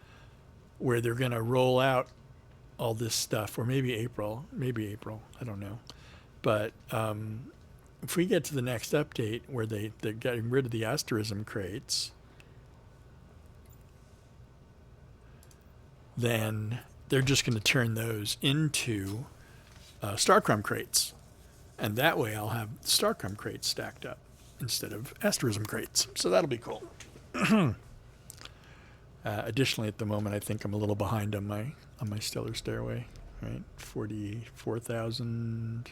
where they're going to roll out all this stuff, or maybe April, I don't know. But if we get to the next update where they're getting rid of the asterism crates, then they're just going to turn those into Starcrum crates. And that way I'll have Starcrum crates stacked up instead of asterism crates. So that'll be cool. Additionally, at the moment, I think I'm a little behind on my Stellar Stairway. Right, 44,000.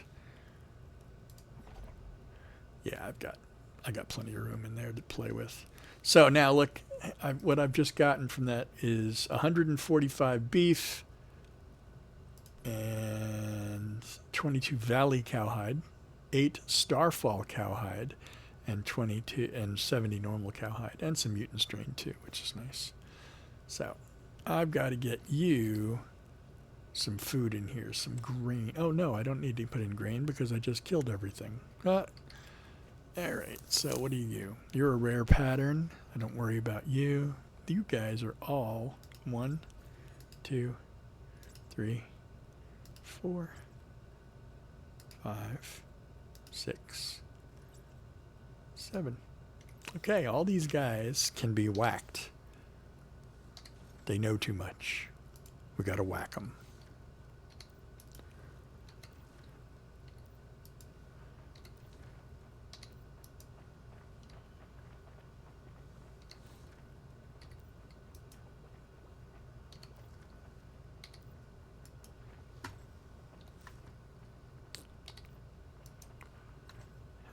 Yeah, I got plenty of room in there to play with. So now look, what I've just gotten from that is 145 beef and 22 Valley cowhide, 8 Starfall cowhide, and 70 normal cowhide, and some mutant strain too, which is nice. So I've got to get you some food in here, some grain. Oh no, I don't need to put in grain because I just killed everything. All right, so what are you? You're a rare pattern. I don't worry about you. You guys are all 1, 2, 3, 4, 5, 6, 7. Okay, all these guys can be whacked. They know too much. We gotta whack them.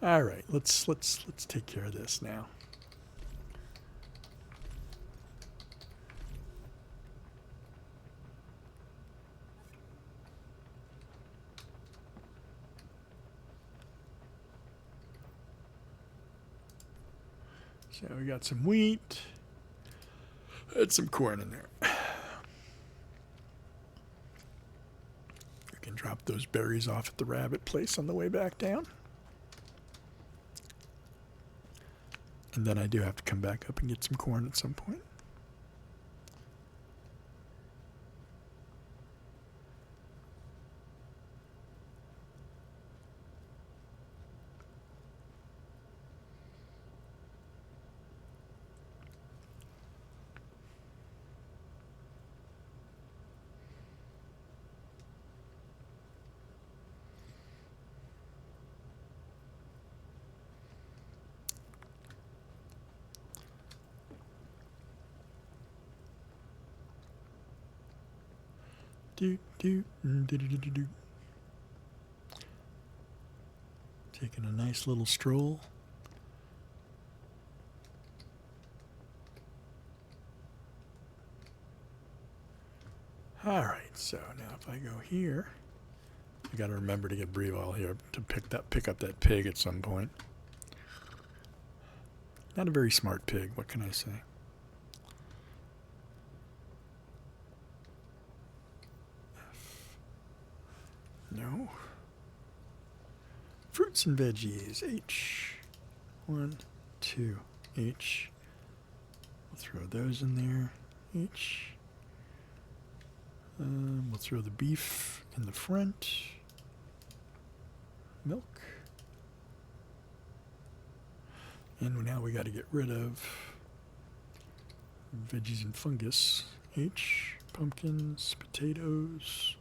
All right, let's take care of this now. So we got some wheat and some corn in there. You can drop those berries off at the rabbit place on the way back down. And then I do have to come back up and get some corn at some point. Taking a nice little stroll. All right, so now if I go here, I got to remember to get Brevol here to pick up that pig at some point. Not a very smart pig, what can I say? No. Fruits and veggies. H. 1, 2. H. We'll throw those in there. H. We'll throw the beef in the front. Milk. And now we got to get rid of veggies and fungus. H. Pumpkins, potatoes.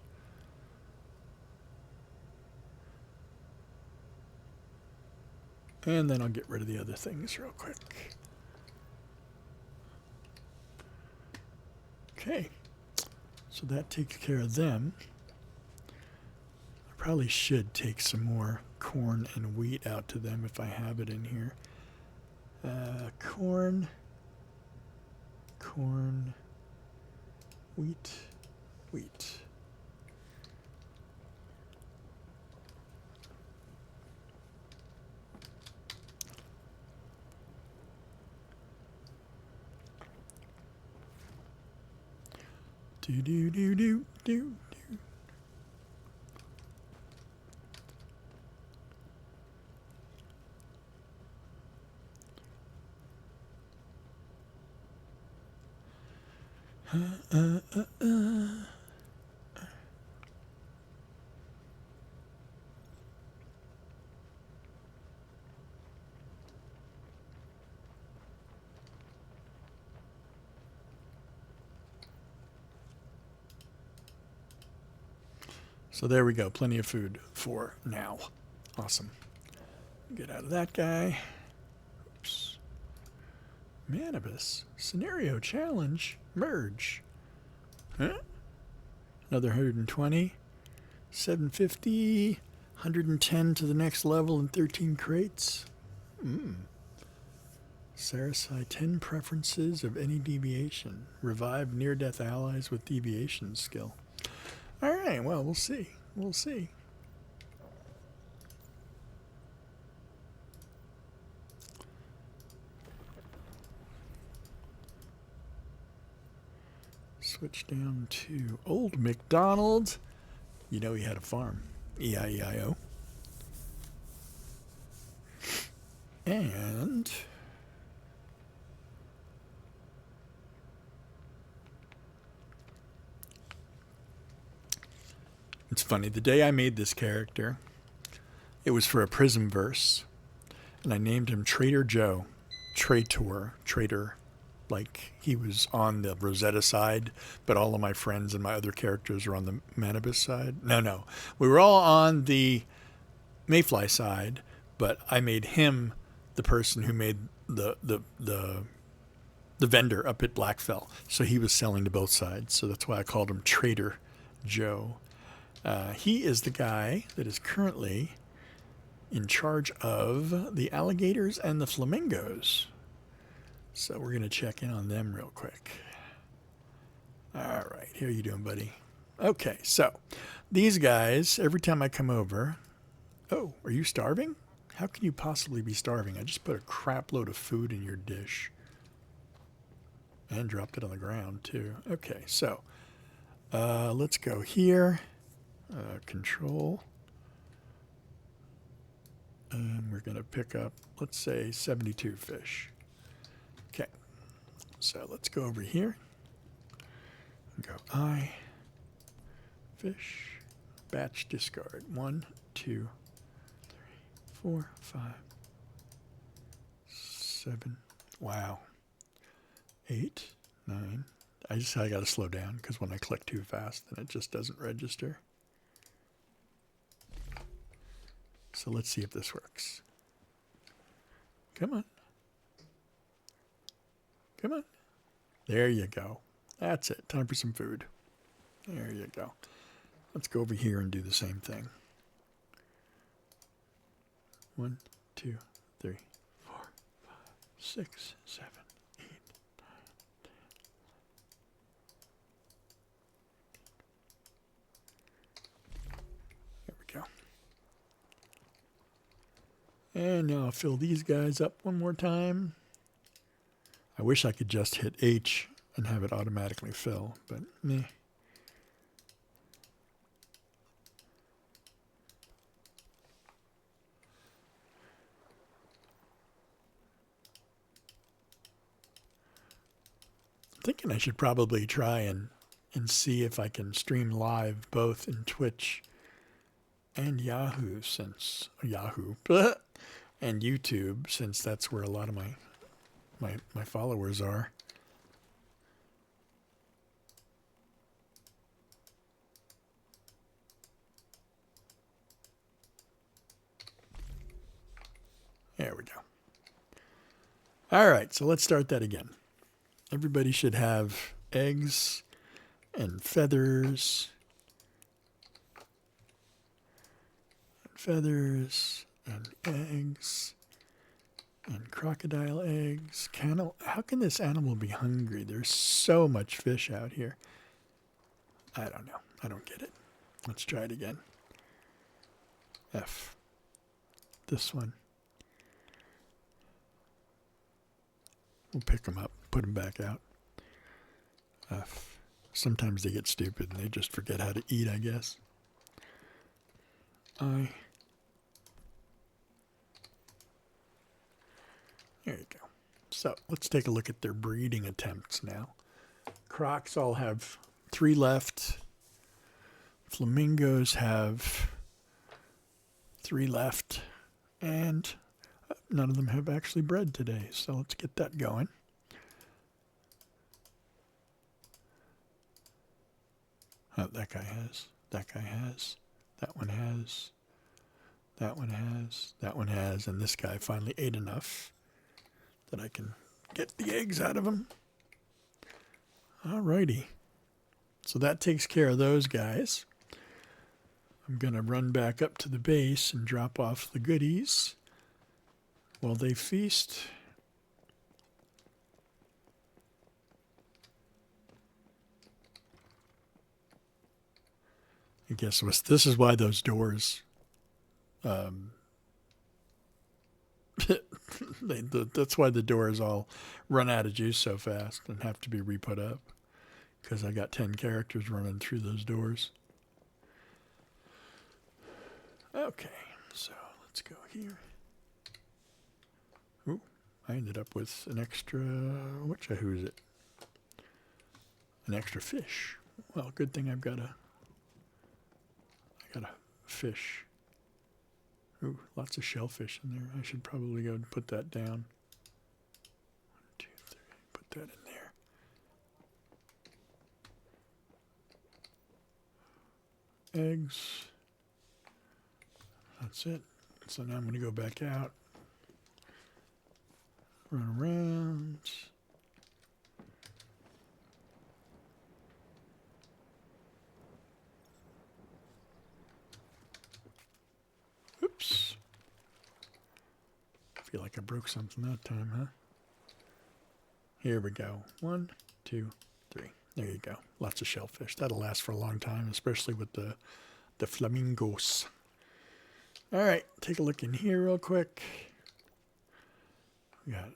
And then I'll get rid of the other things real quick. Okay, so that takes care of them. I probably should take some more corn and wheat out to them if I have it in here. Corn, wheat. Do do do do do. So there we go. Plenty of food for now. Awesome. Get out of that guy. Oops. Manibus. Scenario challenge. Merge. Huh? Another 120. 750. 110 to the next level and 13 crates. Satisfy 10 preferences of any deviation. Revive near-death allies with deviation skill. All right, well, we'll see. We'll see. Switch down to Old McDonald. You know he had a farm. E-I-E-I-O. And it's funny, the day I made this character, it was for a Prismverse, and I named him Traitor Joe. Traitor, like he was on the Rosetta side, but all of my friends and my other characters were on the Manibus side. No, we were all on the Mayfly side, but I made him the person who made the vendor up at Blackfell, so he was selling to both sides. So that's why I called him Traitor Joe. He is the guy that is currently in charge of the alligators and the flamingos. So we're going to check in on them real quick. All right, how you doing, buddy? Okay, so these guys, every time I come over... Oh, are you starving? How can you possibly be starving? I just put a crap load of food in your dish. And dropped it on the ground, too. Okay, so let's go here. Control. And we're going to pick up, let's say, 72 fish. Okay, so let's go over here. Go fish, batch discard. 1, 2, 3, 4, 5, 7. Wow. 8, 9. I got to slow down because when I click too fast, then it just doesn't register. So let's see if this works. Come on. Come on. There you go. That's it. Time for some food. There you go. Let's go over here and do the same thing. 1, 2, 3, 4, 5, 6, 7, 8, 9, 10. There we go. And now I'll fill these guys up one more time. I wish I could just hit H and have it automatically fill, but meh. I'm thinking I should probably try and see if I can stream live both in Twitch and Yahoo and YouTube, since that's where a lot of my followers are. There we go. All right, so let's start that again. Everybody should have eggs and feathers. And eggs. And crocodile eggs. How can this animal be hungry? There's so much fish out here. I don't know. I don't get it. Let's try it again. F. This one. We'll pick them up, put them back out. F. Sometimes they get stupid and they just forget how to eat, I guess. There you go. So let's take a look at their breeding attempts now. Crocs all have 3 left. Flamingos have 3 left. And none of them have actually bred today. So let's get that going. Oh, that guy has. That guy has. That one has. That one has. That one has. And this guy finally ate enough that I can get the eggs out of him. Alrighty. So that takes care of those guys. I'm going to run back up to the base and drop off the goodies while they feast. I guess this is why those doors, that's why the doors all run out of juice so fast and have to be re-put up, because I got 10 characters running through those doors. Okay, so let's go here. Ooh, I ended up with an extra, who is it? An extra fish. Well, good thing I got a fish. Ooh, lots of shellfish in there. I should probably go and put that down. 1, 2, 3. Put that in there. Eggs. That's it. So now I'm going to go back out. Run around. Oops. I feel like I broke something that time, huh? Here we go. 1, 2, 3. There you go. Lots of shellfish. That'll last for a long time, especially with the flamingos. All right, take a look in here real quick. We got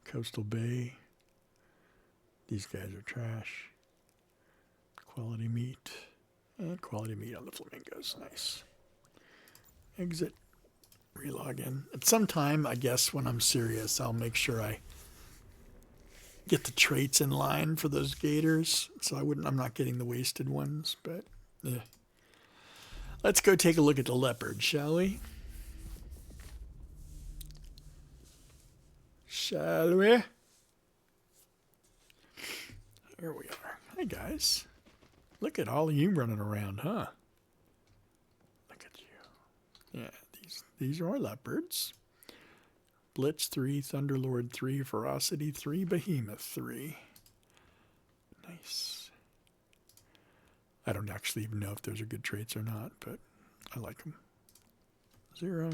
Coastal Bay. These guys are trash. Quality meat. And quality meat on the flamingos. Nice. Exit. Relog in. At some time, I guess, when I'm serious, I'll make sure I get the traits in line for those gators. So I'm not getting the wasted ones, but yeah. Let's go take a look at the leopard, shall we? Shall we? Here we are. Hey, guys. Look at all of you running around, huh? Look at you. Yeah, these are leopards. Blitz 3, Thunderlord 3, Ferocity 3, Behemoth 3. Nice. I don't actually even know if those are good traits or not, but I like them. 0.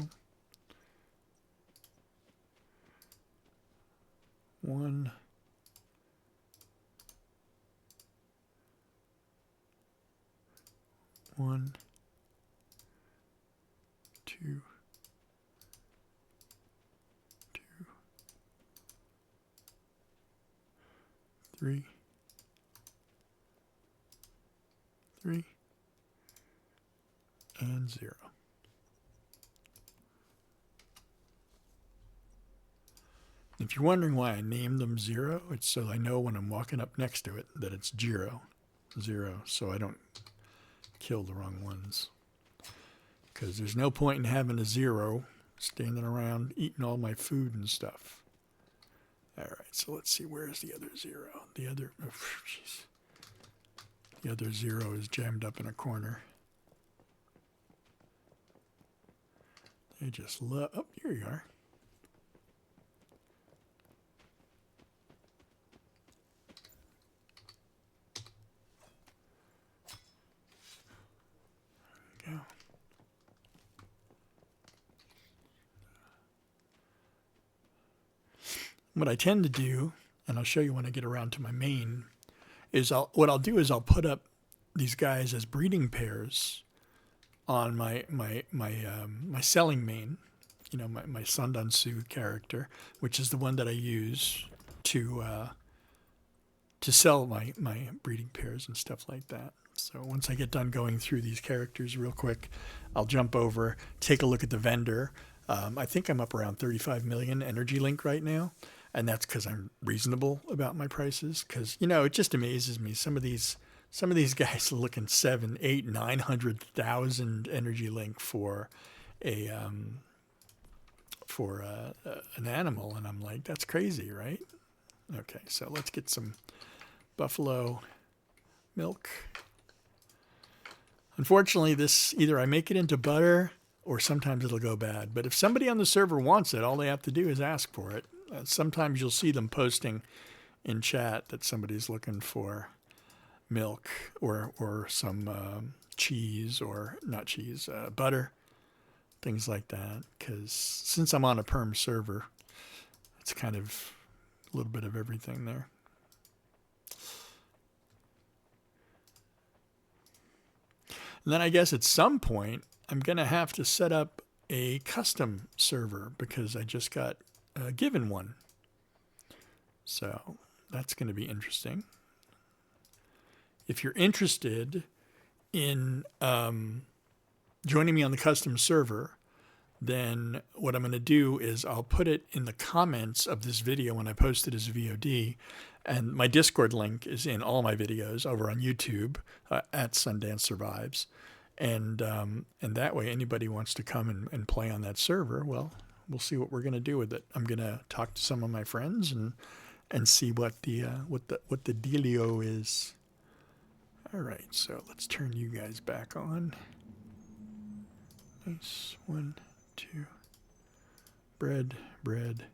1. 1, 2, 2, 3, 3, and 0. If you're wondering why I named them 0, it's so I know when I'm walking up next to it that it's 0, so I don't kill the wrong ones. Because there's no point in having a 0 standing around eating all my food and stuff. All right, so let's see, where's the other 0? The other 0 is jammed up in a corner. They just love. Oh, here you are. There you go. What I tend to do, and I'll show you when I get around to my main, is I'll put up these guys as breeding pairs on my selling main, my Sundance character, which is the one that I use to to sell my breeding pairs and stuff like that. So once I get done going through these characters real quick, I'll jump over, take a look at the vendor. I think I'm up around 35 million energy link right now. And that's because I'm reasonable about my prices. Because, you know, it just amazes me. Some of these guys are looking 7, 8, 900,000 energy link for an animal. And I'm like, that's crazy, right? Okay, so let's get some buffalo milk. Unfortunately, this either I make it into butter or sometimes it'll go bad. But if somebody on the server wants it, all they have to do is ask for it. Sometimes you'll see them posting in chat that somebody's looking for milk or some cheese or not cheese, butter, things like that. Because since I'm on a perm server, it's kind of a little bit of everything there. And then I guess at some point, I'm going to have to set up a custom server because I just got given one. So that's going to be interesting. If you're interested in joining me on the custom server, then what I'm going to do is I'll put it in the comments of this video when I post it as a VOD. And my Discord link is in all my videos over on YouTube at SundanceSurvives. And that way, anybody wants to come and play on that server, well, we'll see what we're going to do with it. I'm going to talk to some of my friends and see what the dealio is. All right, so let's turn you guys back on. Nice. 1, 2. Bread, bread,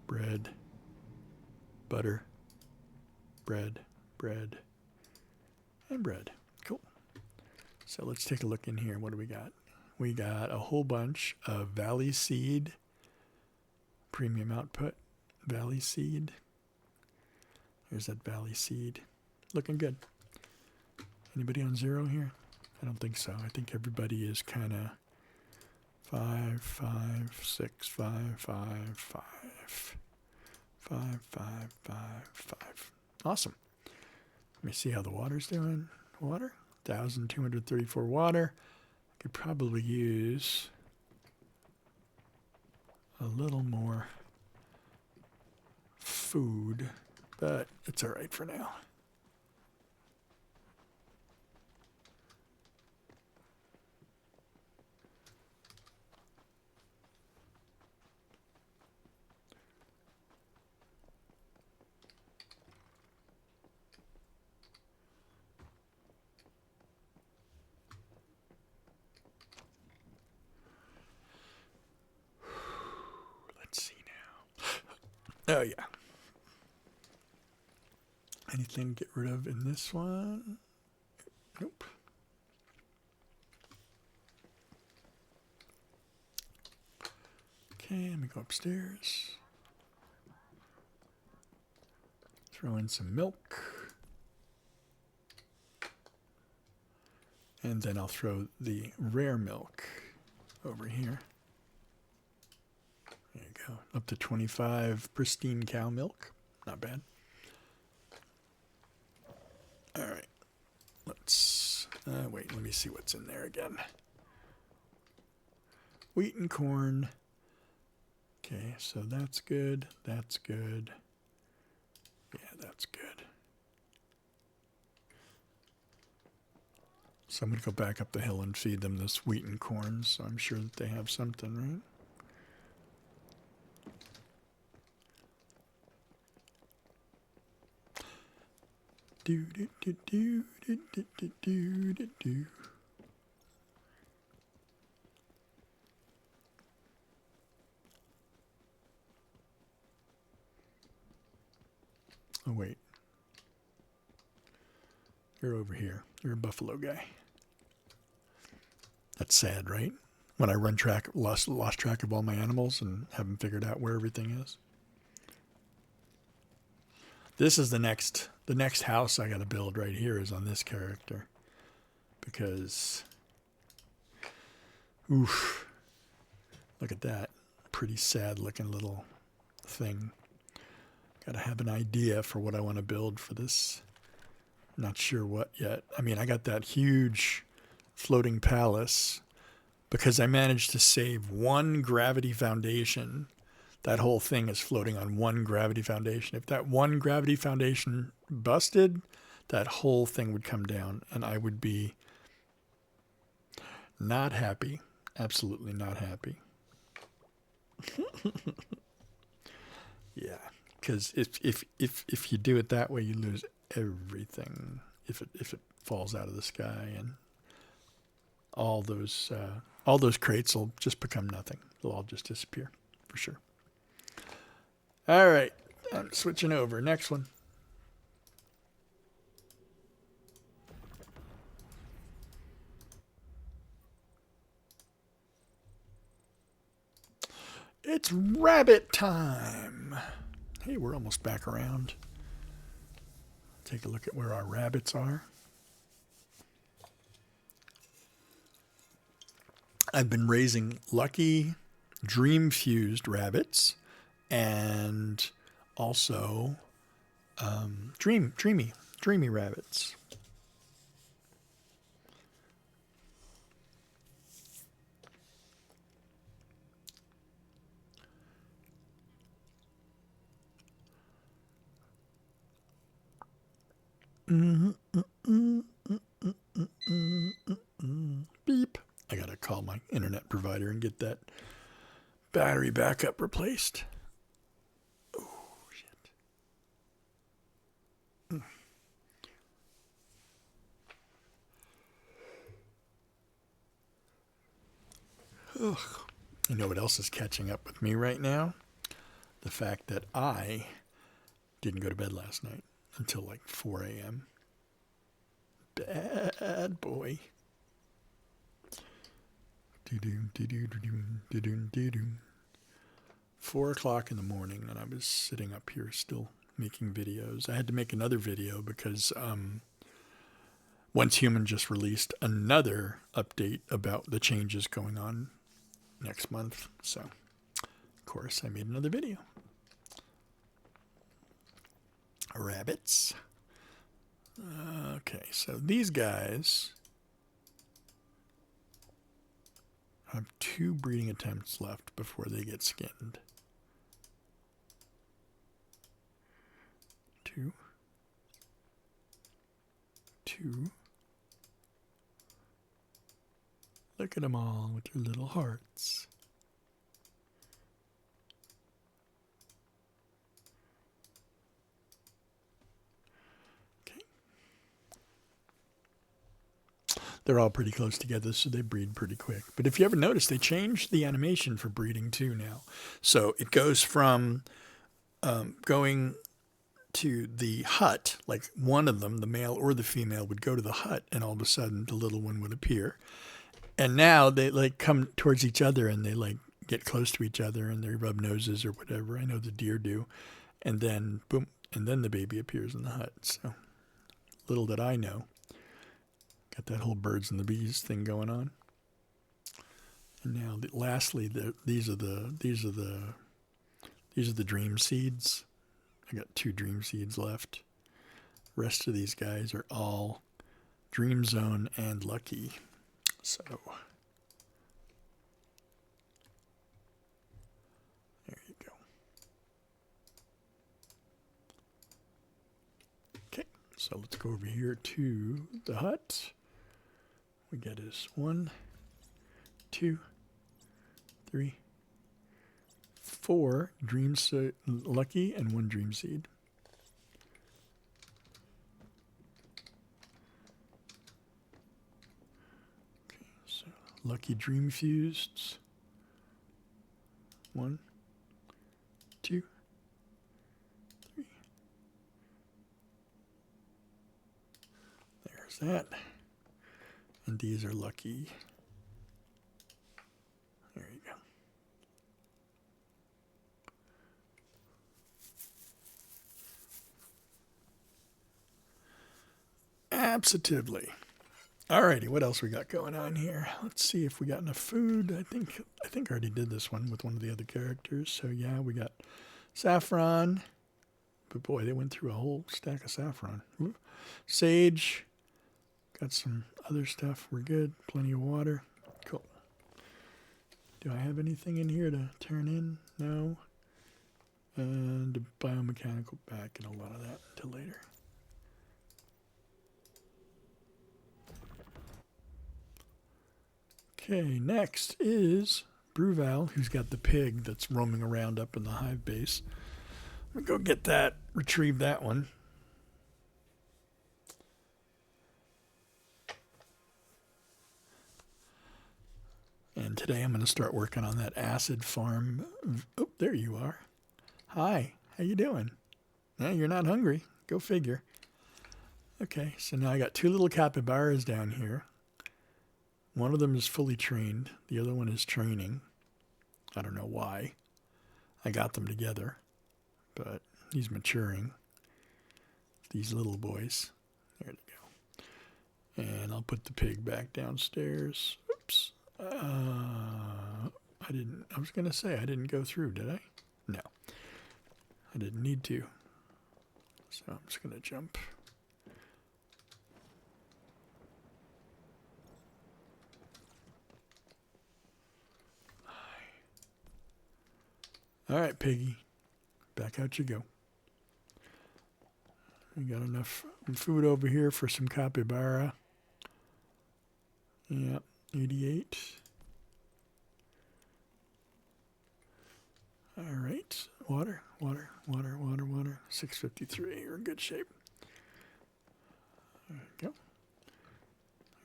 bread, butter, bread, bread, and bread. Cool. So let's take a look in here. What do we got? We got a whole bunch of Valley Seed, premium output, Valley Seed. Here's that Valley Seed. Looking good. Anybody on 0 here? I don't think so. I think everybody is kind of 5, 5, 6, 5, 5, 5, 5, 5, 5, 5. Awesome. Let me see how the water's doing. Water, 1,234 water. Could probably use a little more food, but it's all right for now. Oh, yeah. Anything to get rid of in this one? Nope. Okay, let me go upstairs. Throw in some milk. And then I'll throw the rare milk over here. There you go. Up to 25 pristine cow milk. Not bad. All right. Let's wait. Let me see what's in there again. Wheat and corn. Okay, so that's good. That's good. Yeah, that's good. So I'm going to go back up the hill and feed them this wheat and corn. So I'm sure that they have something, right? Do do do do do do do do do do. Oh wait, you're over here. You're a buffalo guy. That's sad, right? When I run track, lost track of all my animals and haven't figured out where everything is. This is the next house I got to build right here is on this character. Because, oof, look at that. Pretty sad looking little thing. Got to have an idea for what I want to build for this. Not sure what yet. I mean, I got that huge floating palace because I managed to save one gravity foundation. That whole thing is floating on one gravity foundation. If that one gravity foundation busted, that whole thing would come down and I would be not happy. Absolutely not happy. Yeah, because if you do it that way, you lose everything. If it falls out of the sky, and all those crates will just become nothing. They'll all just disappear for sure. All right, I'm switching over. Next one. It's rabbit time. Hey, we're almost back around. Take a look at where our rabbits are. I've been raising lucky dream-fused rabbits and also dreamy rabbits. Beep. I gotta call my internet provider and get that battery backup replaced. Oh, shit. Ugh. You know what else is catching up with me right now? The fact that I didn't go to bed last night until like 4 a.m. Bad boy. 4 o'clock in the morning, and I was sitting up here still making videos. I had to make another video because Once Human just released another update about the changes going on next month. So, of course, I made another video. Rabbits. Okay, so these guys have 2 breeding attempts left before they get skinned. 2. Look at them all with their little hearts. They're all pretty close together, so they breed pretty quick. But if you ever notice, they changed the animation for breeding too now. So it goes from going to the hut, like one of them, the male or the female, would go to the hut, and all of a sudden the little one would appear. And now they like come towards each other, and they like get close to each other, and they rub noses or whatever. I know the deer do. And then, boom, and then the baby appears in the hut. So little did I know. Got that whole birds and the bees thing going on. And now, lastly, these are the dream seeds. I got 2 dream seeds left. The rest of these guys are all Dream Zone and Lucky. So there you go. Okay, so let's go over here to the hut. We get is 1, 2, 3, 4 dream lucky and 1 dream seed. Okay, so lucky dream fused. 1, 2, 3. There's that. And these are lucky. There you go. Absolutely. Alrighty, what else we got going on here? Let's see if we got enough food. I think I already did this one with one of the other characters. So yeah, we got Saffron, but boy, they went through a whole stack of saffron. Ooh. Sage. Got some other stuff. We're good. Plenty of water. Cool. Do I have anything in here to turn in? No. And a biomechanical back and a lot of that until later. Okay, next is Bruval, who's got the pig that's roaming around up in the hive base. I'm going to go get that, retrieve that one. And today I'm going to start working on that acid farm. Oh, there you are. Hi, how you doing? Yeah, you're not hungry. Go figure. Okay, so now I got two little capybaras down here. One of them is fully trained. The other one is training. I don't know why. I got them together, but he's maturing. These little boys. There they go. And I'll put the pig back downstairs. Oops. I was going to say I didn't go through, did I? No. I didn't need to. So I'm just going to jump. All right, piggy. Back out you go. We got enough food over here for some capybara. Yep, 88. All right, water. 653, we're in good shape. There we go.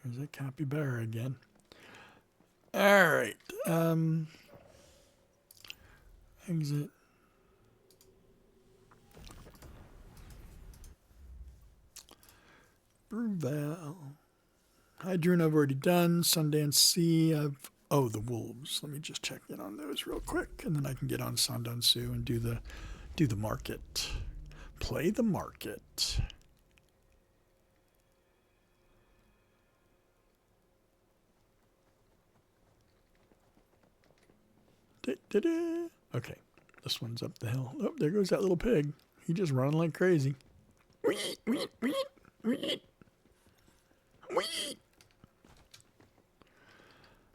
There's that capybara again. All right, exit. Bruval. Hydroon I've already done. Sundance C oh, the wolves. Let me just check in on those real quick, and then I can get on Sundance and do the market. Play the market. Okay, this one's up the hill. Oh, there goes that little pig. He just running like crazy.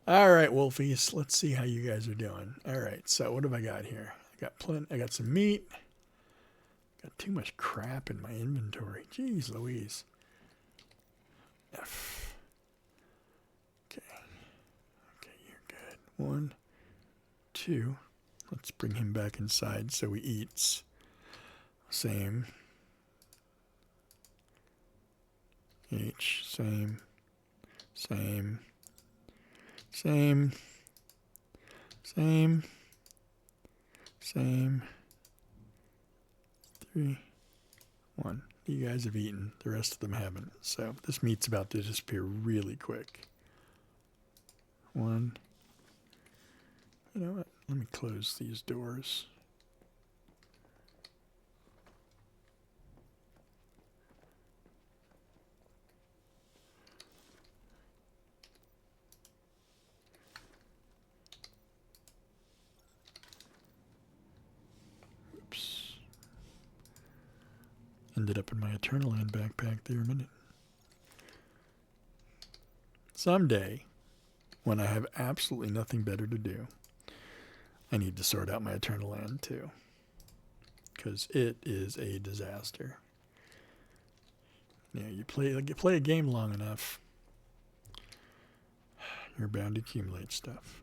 All right, Wolfies. Let's see how you guys are doing. All right, so what have I got here? I got some meat. Got too much crap in my inventory. Jeez Louise. F. Okay, you're good. 1, 2. Let's bring him back inside so he eats. Same. H, same. 3, 1. You guys have eaten. The rest of them haven't. So this meat's about to disappear really quick. 1. You know what? Let me close these doors. Oops. Ended up in my Eternal Land backpack there a minute. Someday, when I have absolutely nothing better to do, I need to sort out my Eternal Land too, because it is a disaster. Yeah, you play a game long enough, you're bound to accumulate stuff.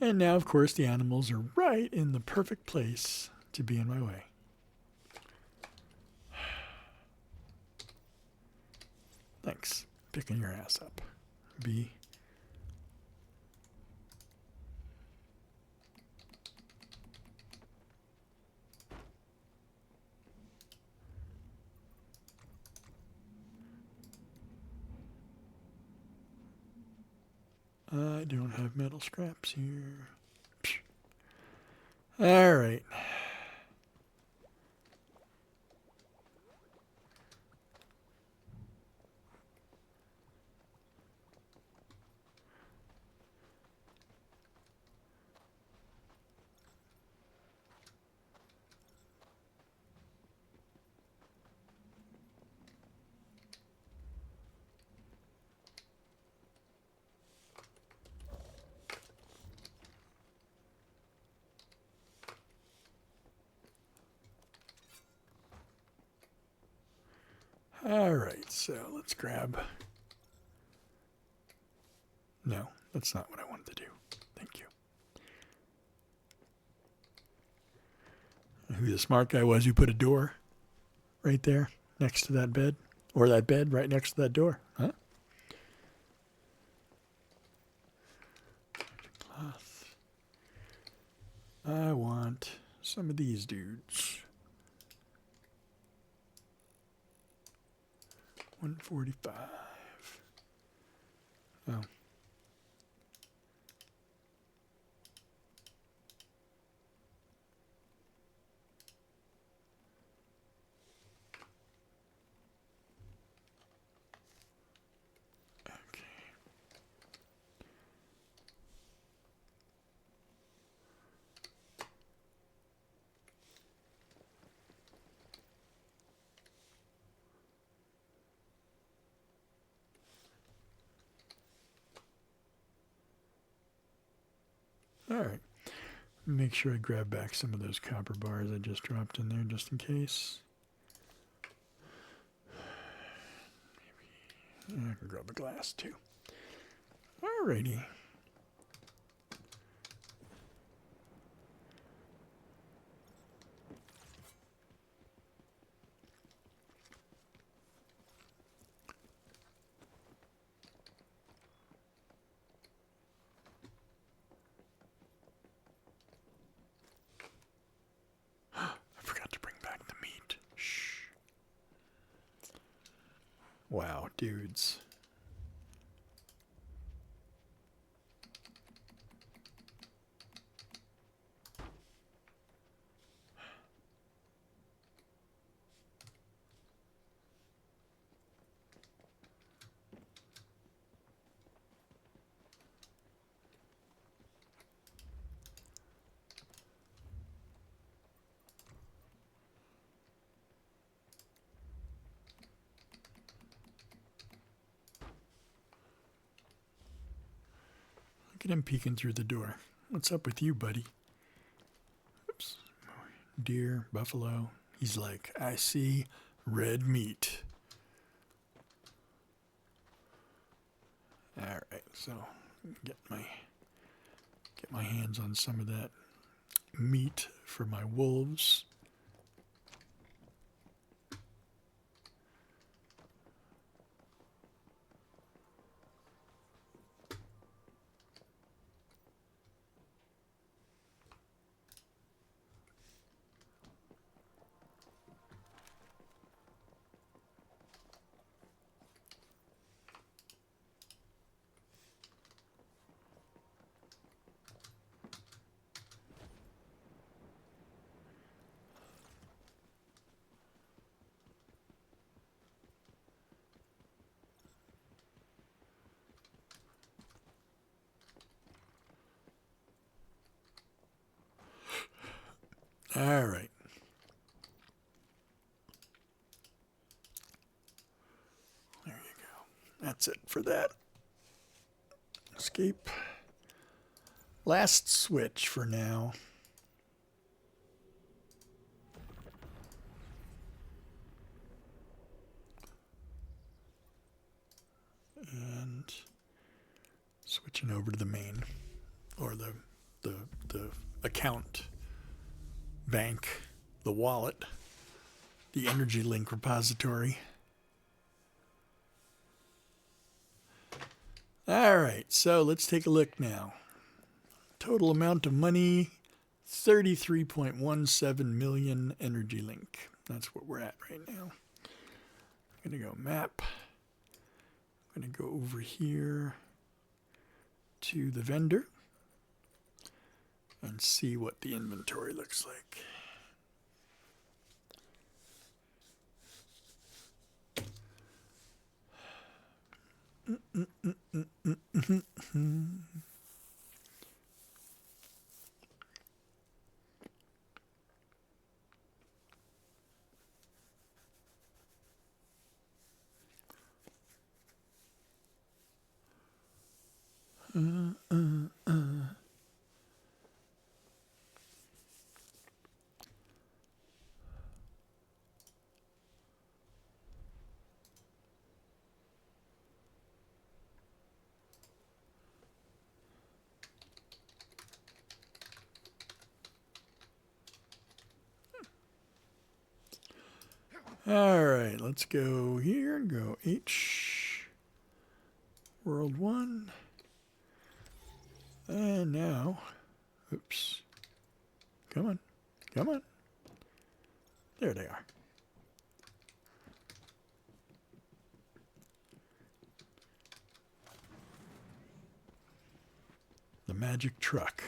And now, of course, the animals are right in the perfect place to be in my way. Thanks. Picking your ass up. B. I don't have metal scraps here. All right. All right, so let's grab... No, that's not what I wanted to do. Thank you. Who the smart guy was who put a door right there next to that bed? Or that bed right next to that door, huh? Cloth. I want some of these dudes. 145. Oh. Okay. All right. Make sure I grab back some of those copper bars I just dropped in there just in case. Maybe I can grab a glass too. Alrighty. I forgot to bring back the meat. Shh. Wow, dudes. Look at him peeking through the door. What's up with you, buddy? Oops. Deer, buffalo. He's like, I see red meat. All right, so get my hands on some of that meat for my wolves. All right. There you go. That's it for that. Escape. Last switch for now. And switching over to the main, or the account, bank, the wallet, the energy link repository. All right, so let's take a look now. Total amount of money, 33.17 million energy link. That's what we're at right now. I'm going to go map. I'm going to go over here to the vendor. and see what the inventory looks like. All right, let's go here and go H, world 1. And now, oops, come on, come on. There they are. The magic truck.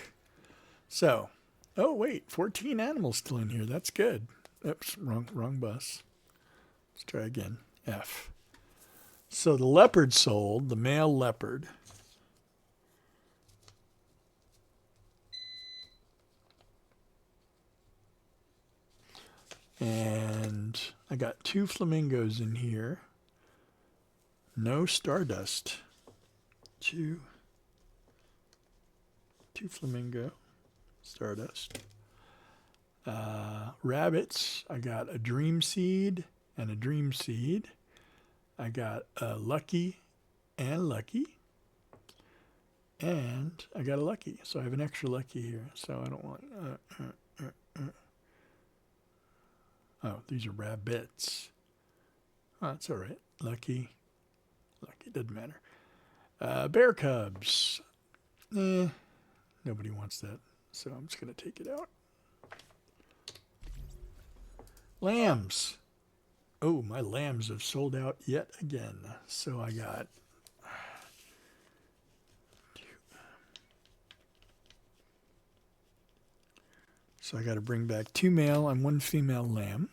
So, oh wait, 14 animals still in here. That's good. Oops, wrong bus. Let's try again. F. So the leopard sold, the male leopard. And I got 2 flamingos in here. No stardust. Two flamingo. Stardust. Rabbits. I got a dream seed and a dream seed. I got a lucky and lucky. And I got a lucky. So I have an extra lucky here. So I don't want... Oh, these are rabbits. Oh, that's all right. Lucky. Doesn't matter. Bear cubs. Nobody wants that. So I'm just going to take it out. Lambs. Oh, my lambs have sold out yet again. So I got... So I got to bring back 2 male and 1 female lamb.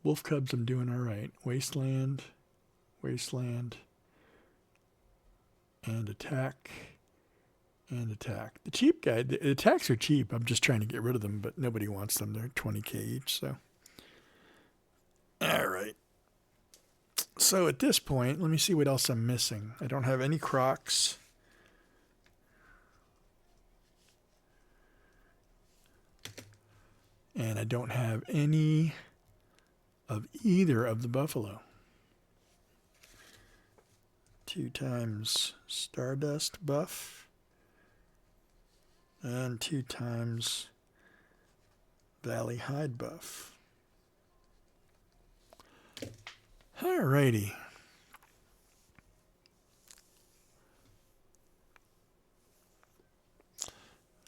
Wolf cubs, I'm doing all right. Wasteland, wasteland, and attack, and attack. The cheap guy, the attacks are cheap. I'm just trying to get rid of them, but nobody wants them. They're 20K each, so. All right. So at this point, let me see what else I'm missing. I don't have any crocs. And I don't have any of either of the buffalo. 2 times Stardust buff. And 2 times Valley Hide buff. Alrighty.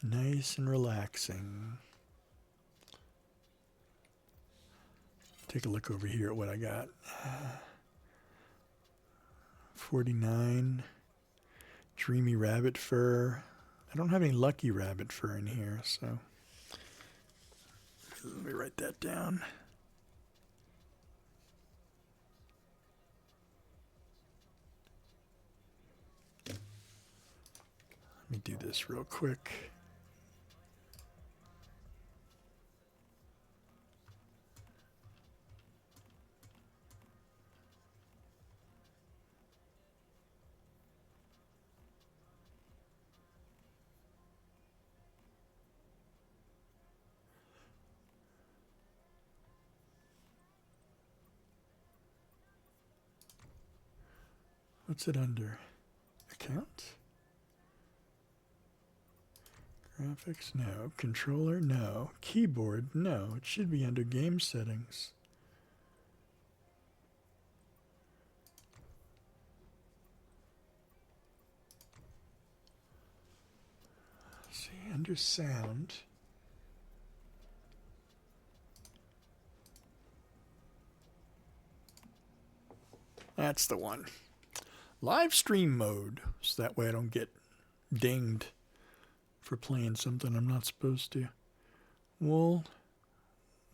Nice and relaxing. Take a look over here at what I got. 49. Dreamy rabbit fur. I don't have any lucky rabbit fur in here, so let me write that down. Let me do this real quick. What's it under? Account? Graphics? No. Controller? No. Keyboard? No. It should be under game settings. Let's see, under sound. That's the one. Live stream mode, so that way I don't get dinged for playing something I'm not supposed to. Wool.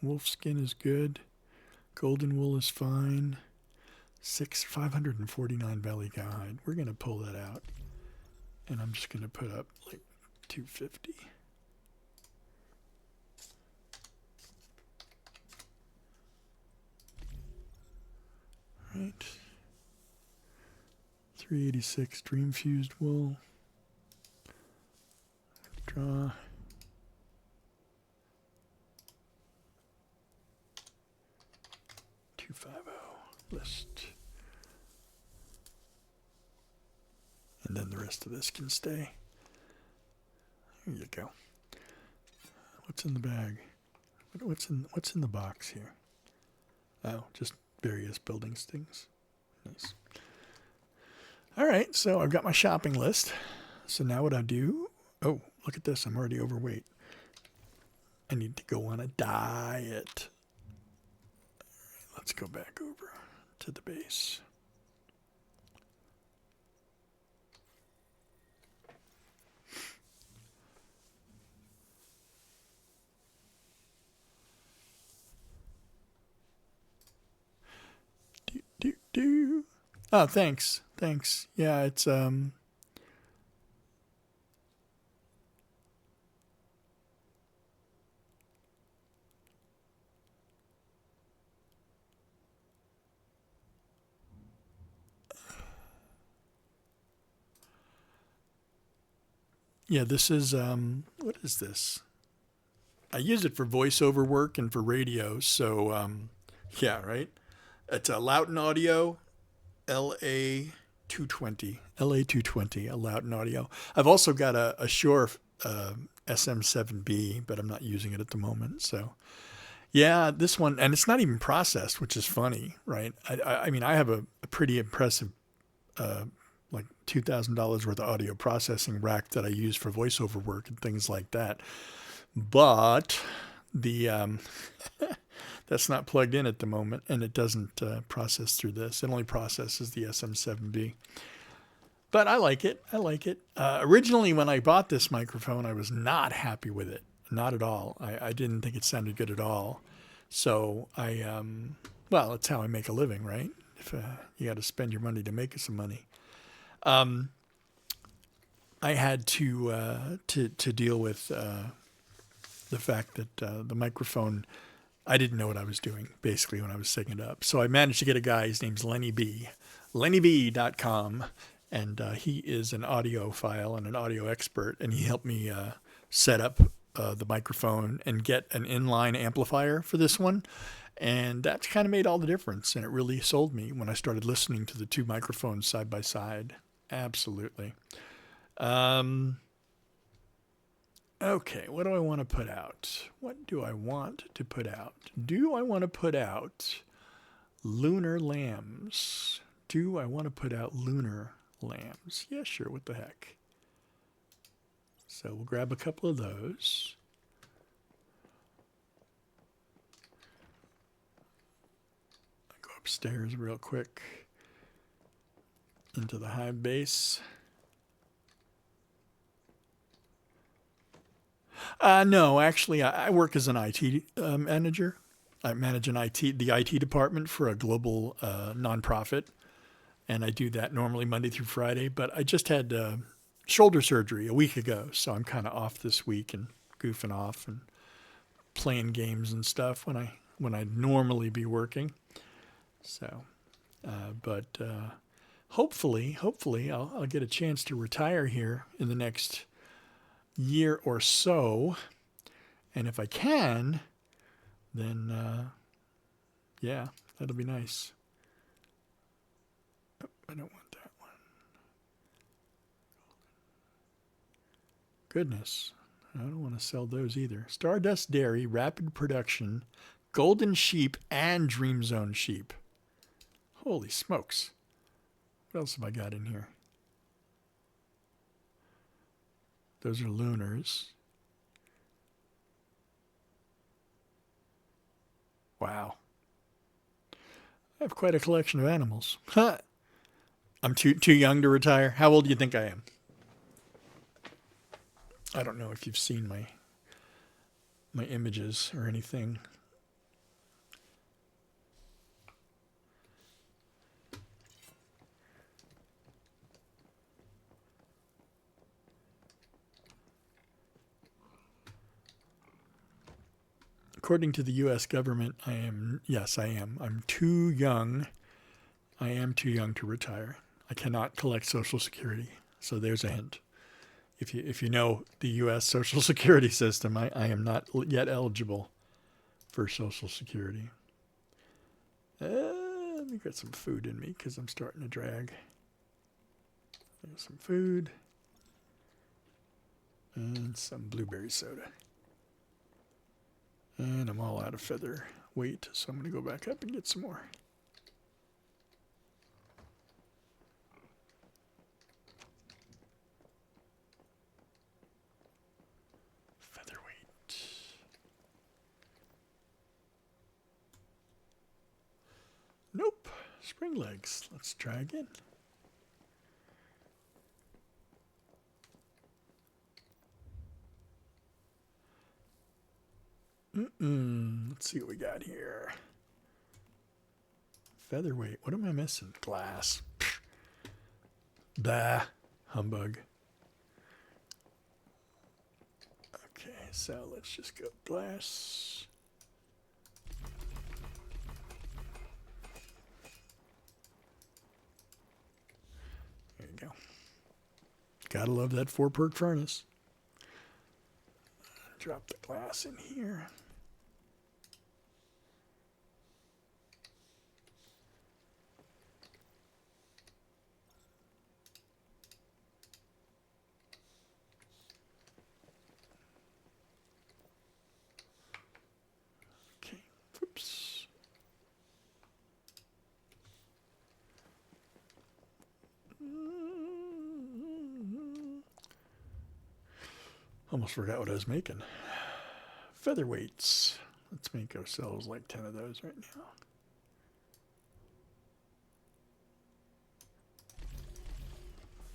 Wolf skin is good. Golden wool is fine. 549 belly guide. We're going to pull that out. And I'm just going to put up like 250. Right. 386 dream fused wool. Draw. List. And then the rest of this can stay. There you go. What's in the bag? What's in the box here? Oh, just various building things. Nice. All right, so I've got my shopping list. So now what I do, oh, look at this, I'm already overweight. I need to go on a diet. Let's go back over to the base. Oh, thanks. Yeah, it's yeah, this is what is this? I use it for voiceover work and for radio, so yeah, right? It's a Loughton Audio LA220, a Loughton Audio. I've also got a Shure SM7B, but I'm not using it at the moment. So, yeah, this one, and it's not even processed, which is funny, right? I mean, I have a pretty impressive, like $2,000 worth of audio processing rack that I use for voiceover work and things like that. But the that's not plugged in at the moment, and it doesn't process through this. It only processes the SM7B. But I like it. Originally, when I bought this microphone, I was not happy with it. Not at all. I didn't think it sounded good at all. So well, it's how I make a living, right? If you got to spend your money to make some money. I had to deal with the fact that the microphone, I didn't know what I was doing, basically, when I was setting it up. So I managed to get a guy, his name's Lenny B, lennyb.com, and he is an audiophile and an audio expert, and he helped me set up the microphone and get an inline amplifier for this one. And that kind of made all the difference, and it really sold me when I started listening to the two microphones side by side. Absolutely. Okay, what do I want to put out? What do I want to put out? Do I want to put out lunar lambs? Do I want to put out lunar lambs? Yeah, sure, what the heck. So we'll grab a couple of those. I'll go upstairs real quick into the hive base. No, actually, I work as an IT manager. I manage the IT department for a global nonprofit, and I do that normally Monday through Friday. But I just had shoulder surgery a week ago, so I'm kind of off this week and goofing off and playing games and stuff when I'd normally be working. So, but hopefully I'll get a chance to retire here in the next year or so, and if I can, then yeah, that'll be nice. Oh, I don't want that one. Goodness, I don't want to sell those either. Stardust Dairy, Rapid Production, Golden Sheep, and Dream Zone Sheep. Holy smokes. What else have I got in here? Those are lunars. Wow. I have quite a collection of animals. I'm too young to retire. How old do you think I am? I don't know if you've seen my images or anything. According to the U.S. government, I am. I'm too young. I am too young to retire. I cannot collect Social Security. So there's a hint. If you know the U.S. Social Security system, I am not yet eligible for Social Security. Let me get some food in me because I'm starting to drag. There's some food. And some blueberry soda. And I'm all out of feather weight, so I'm going to go back up and get some more. Featherweight. Nope. Spring legs. Let's try again. Let's see what we got here. Featherweight. What am I missing? Glass. Bah. Humbug. Okay, so let's just go glass. There you go. Gotta love that 4-perk furnace. Drop the glass in here. Okay, oops. Almost forgot what I was making. Featherweights. Let's make ourselves like 10 of those right now.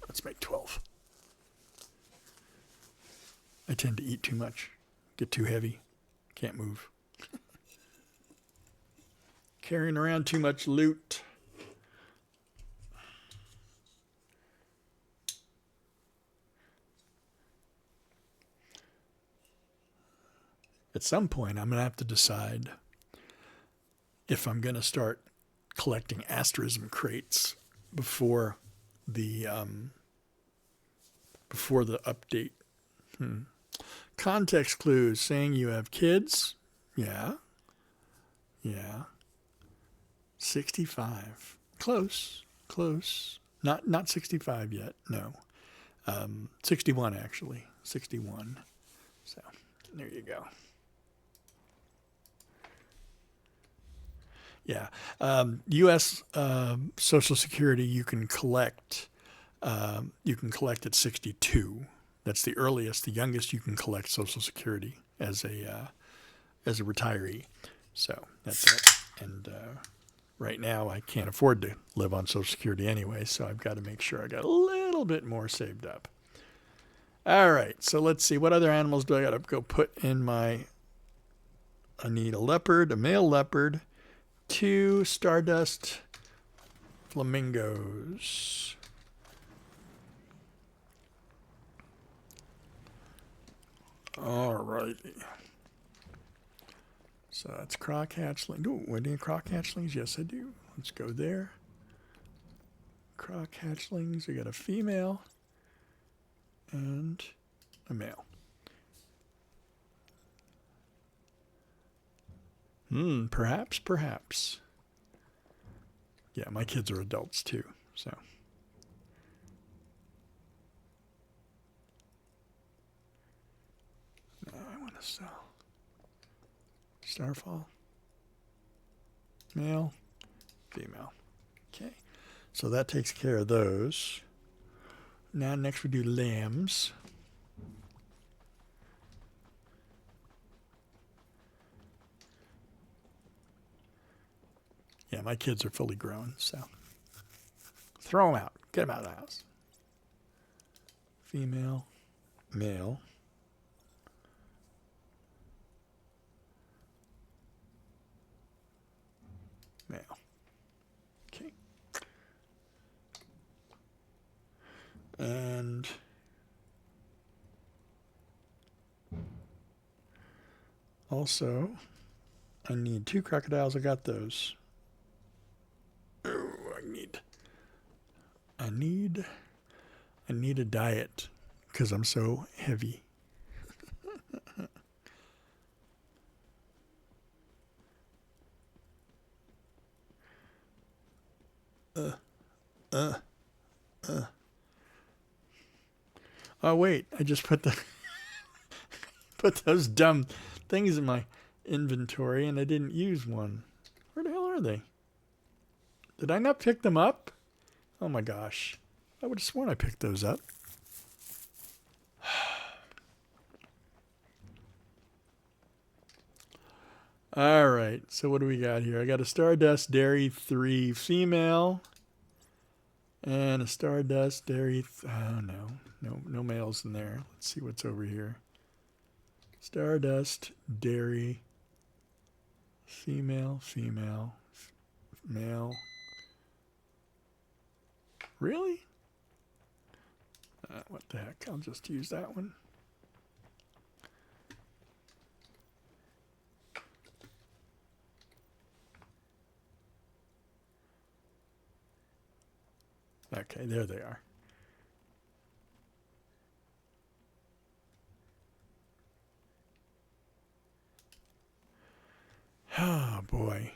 Let's make 12. I tend to eat too much, get too heavy, can't move. Carrying around too much loot. At some point, I'm going to have to decide if I'm going to start collecting asterism crates before the update. Context clues saying you have kids. Yeah. 65. Close. Not 65 yet. No. 61 actually. 61. So there you go. Yeah. U.S. Social Security, you can collect at 62. That's the earliest. The youngest you can collect Social Security as a retiree. So that's it. And right now I can't afford to live on Social Security anyway, so I've got to make sure I got a little bit more saved up. All right. So let's see. What other animals do I got to go put in my... I need a leopard, a male leopard, 2 stardust flamingos. All righty. So that's croc hatchling. Oh, I need croc hatchlings? Yes, I do. Let's go there. Croc hatchlings. We got a female and a male. Perhaps. Yeah, my kids are adults too, so. No, I want to sell. Starfall. Male. Female. Okay. So that takes care of those. Now next we do lambs. Yeah, my kids are fully grown, so throw them out. Get them out of the house. Female, male. also, I need 2 crocodiles. I got those. Oh, I need a diet because I'm so heavy. Oh wait, I just put those dumb things in my inventory and I didn't use one. Where the hell are they? Did I not pick them up? Oh my gosh. I would have sworn I picked those up. All right, so what do we got here? I got a Stardust Dairy 3 female and a Stardust Dairy... oh, no males in there. Let's see what's over here. Stardust Dairy female, male. Really? What the heck? I'll just use that one. Okay, there they are. Oh boy.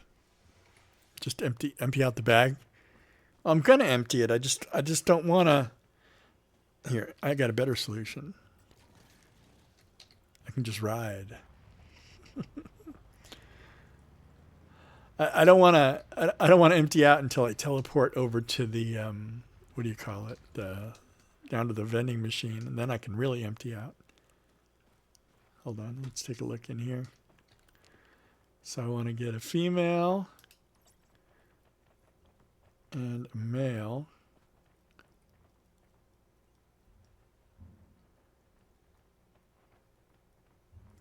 Just empty out the bag. I'm gonna empty it. I just don't wanna. Here, I got a better solution. I can just ride. I don't wanna empty out until I teleport over to the what do you call it? Down to the vending machine, and then I can really empty out. Hold on, let's take a look in here. So I want to get a female and a male.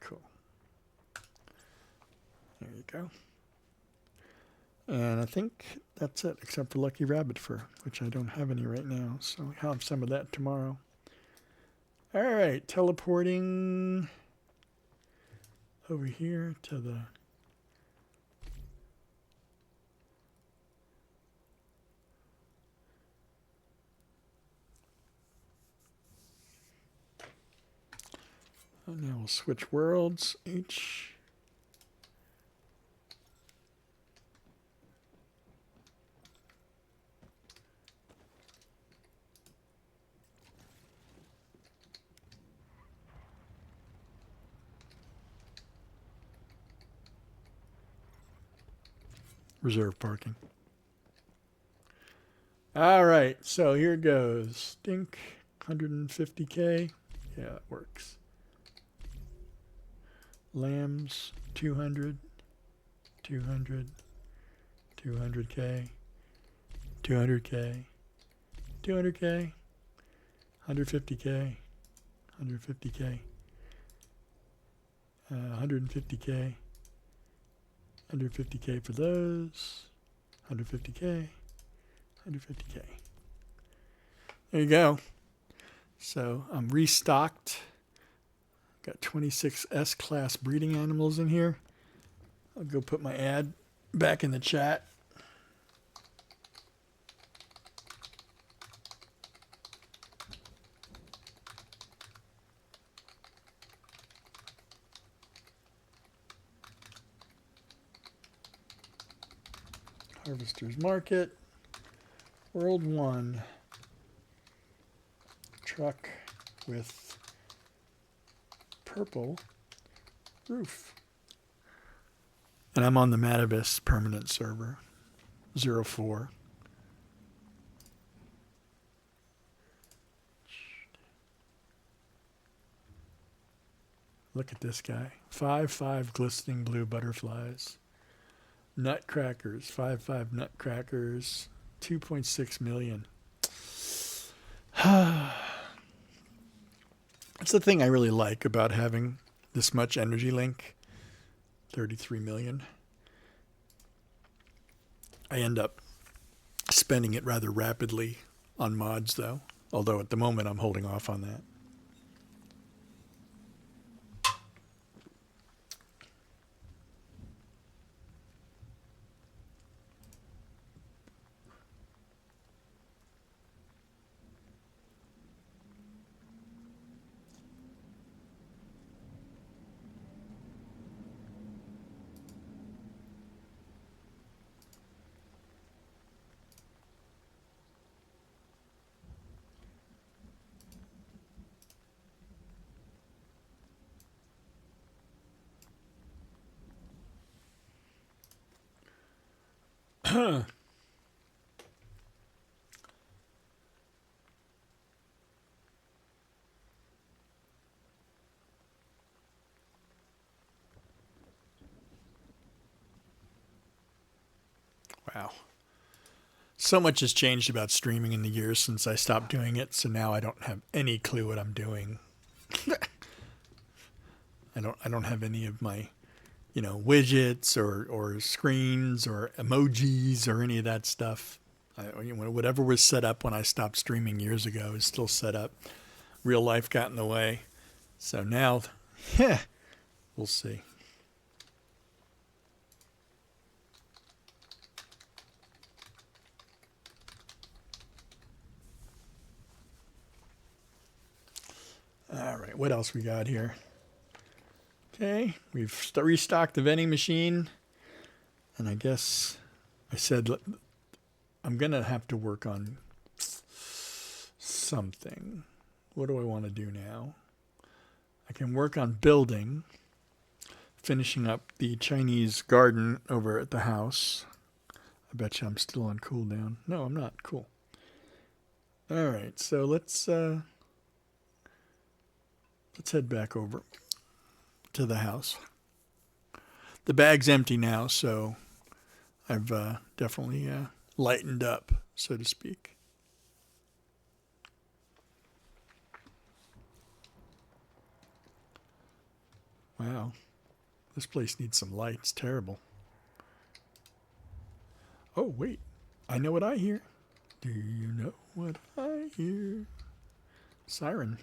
Cool. There you go. And I think that's it, except for Lucky Rabbit Fur, which I don't have any right now. So I'll have some of that tomorrow. All right, teleporting over here to the... and now we'll switch worlds. H. Reserve parking. All right, so here goes. Dink, 150K. Yeah, it works. Lambs, 200, 200, 200K, 200K, 200K, 150K, 150K, 150K, 150K for those, 150K, 150K. There you go. So I'm restocked. Got 26 S-class breeding animals in here. I'll go put my ad back in the chat. Harvester's Market. World 1. Truck with purple roof. And I'm on the Matabis permanent server, 04. Look at this guy. 5 glistening blue butterflies. Nutcrackers, 5 nutcrackers, 2.6 million. That's the thing I really like about having this much energy link, 33 million. I end up spending it rather rapidly on mods, though, although at the moment I'm holding off on that. Wow. So much has changed about streaming in the years since I stopped doing it, so now I don't have any clue what I'm doing. I don't have any of my, widgets or screens or emojis or any of that stuff. Whatever was set up when I stopped streaming years ago is still set up. Real life got in the way. So now, we'll see. All right, what else we got here? Okay, we've restocked the vending machine. And I guess I said I'm going to have to work on something. What do I want to do now? I can work on building, finishing up the Chinese garden over at the house. I bet you I'm still on cooldown. No, I'm not. Cool. All right, so let's head back over to the house. The bag's empty now, so I've definitely lightened up, so to speak. Wow, this place needs some light. It's terrible. Oh, wait. I know what I hear. Do you know what I hear? Siren.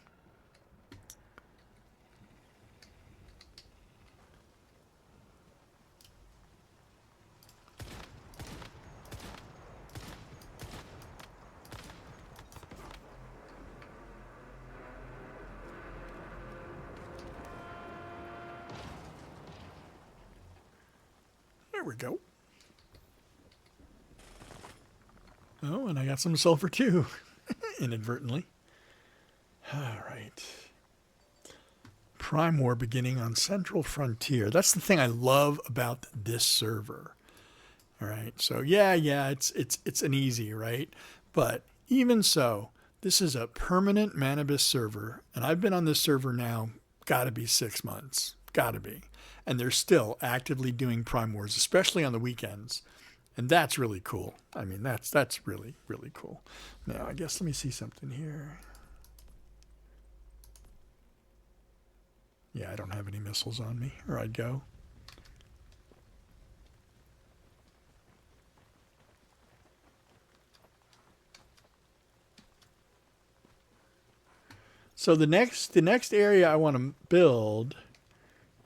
There we go. Oh, and I got some sulfur too, inadvertently. All right. Prime War beginning on Central Frontier. That's the thing I love about this server. All right. So yeah, it's an easy, right? But even so, this is a permanent Manibus server, and I've been on this server now, gotta be 6 months. Gotta be. And they're still actively doing Prime Wars, especially on the weekends. And that's really cool. I mean, that's really, really cool. Now, I guess let me see something here. Yeah, I don't have any missiles on me, or I'd go. So the next area I want to build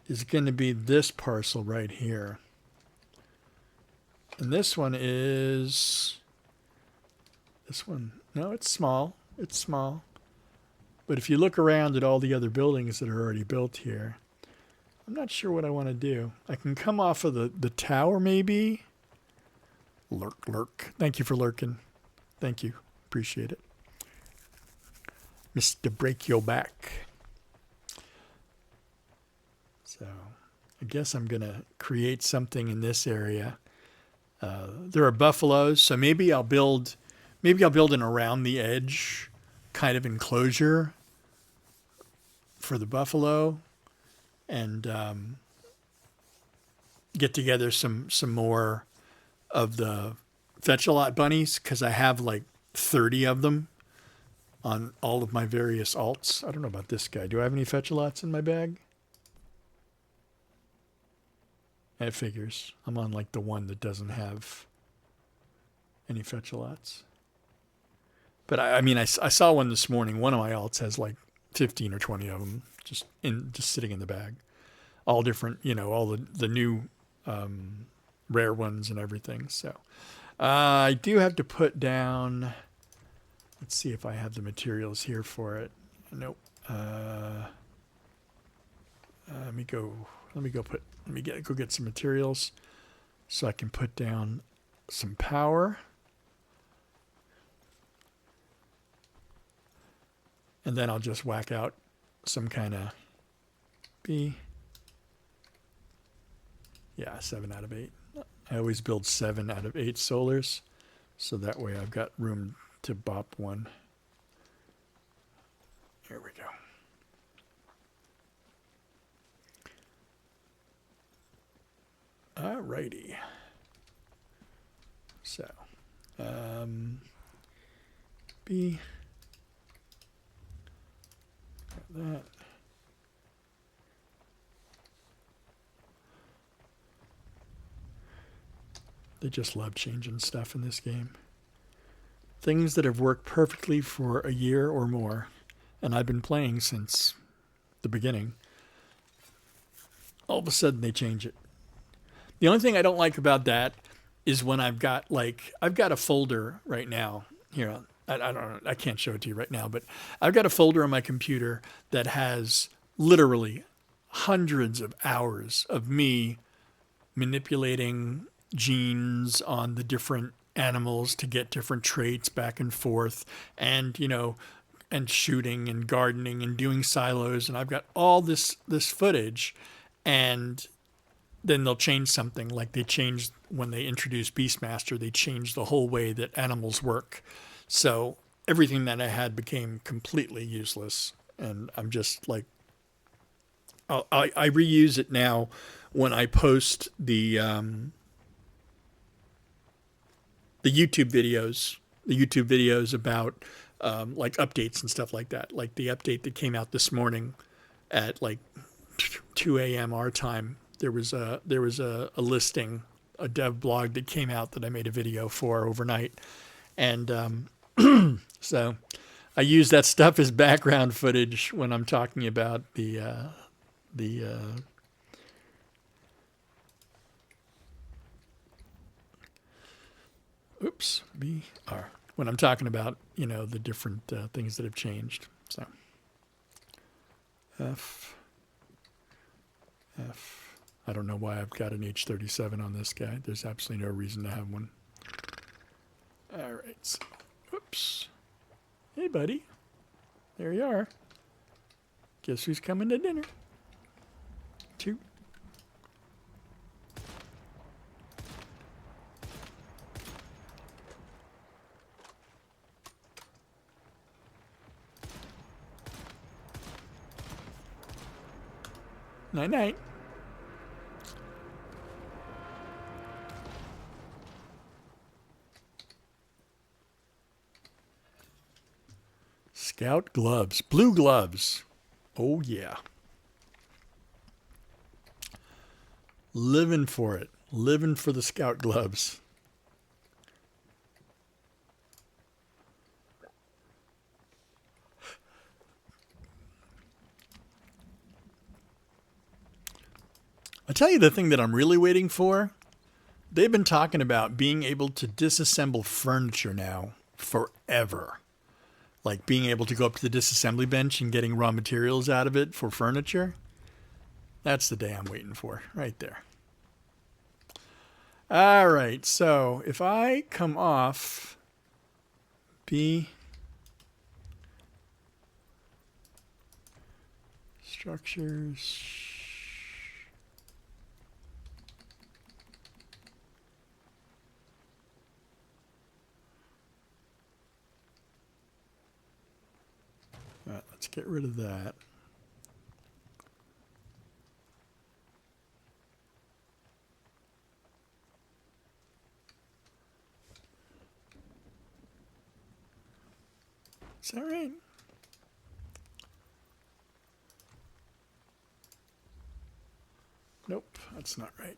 is going to be this parcel right here. And this one, no, it's small. It's small. But if you look around at all the other buildings that are already built here, I'm not sure what I want to do. I can come off of the tower maybe. Lurk. Thank you for lurking. Thank you. Appreciate it. Mr. Break Your Back. So I guess I'm going to create something in this area. There are buffaloes, so maybe I'll build an around the edge kind of enclosure for the buffalo, and get together some more of the fetch-a-lot bunnies, because I have like 30 of them on all of my various alts. I don't know about this guy. Do I have any fetch-a-lots in my bag? It figures. I'm on like the one that doesn't have any fetch-a-lots. But I saw one this morning. One of my alts has like 15 or 20 of them just sitting in the bag. All different, all the new rare ones and everything. So I do have to put down, let's see if I have the materials here for it. Nope. Let me go get some materials so I can put down some power. And then I'll just whack out some kind of B. Yeah, 7 out of 8. I always build 7 out of 8 solars, so that way I've got room to bop one. Here we go. Alrighty. So, B. Got that. They just love changing stuff in this game. Things that have worked perfectly for a year or more, and I've been playing since the beginning, all of a sudden they change it. The only thing I don't like about that is when I've got a folder right now here. I don't know, I can't show it to you right now, but I've got a folder on my computer that has literally hundreds of hours of me manipulating genes on the different animals to get different traits back and forth, and and shooting and gardening and doing silos, and I've got all this footage, and then they'll change something. Like they changed when they introduced Beastmaster, they changed the whole way that animals work. So everything that I had became completely useless, and I'm just like, I reuse it now when I post the YouTube videos about like updates and stuff like that. Like the update that came out this morning at like 2 a.m. our time. There was a listing, a dev blog that came out that I made a video for overnight, and so I use that stuff as background footage when I'm talking about when I'm talking about the different things that have changed. So F. I don't know why I've got an H37 on this guy. There's absolutely no reason to have one. All right. So, oops. Hey, buddy. There you are. Guess who's coming to dinner? 2. Night-night. Scout gloves. Blue gloves. Oh, yeah. Living for it. Living for the Scout gloves. I tell you the thing that I'm really waiting for. They've been talking about being able to disassemble furniture now forever. Like being able to go up to the disassembly bench and getting raw materials out of it for furniture. That's the day I'm waiting for, right there. All right, so if I come off B, structures, all right, let's get rid of that. Is that right? Nope, that's not right.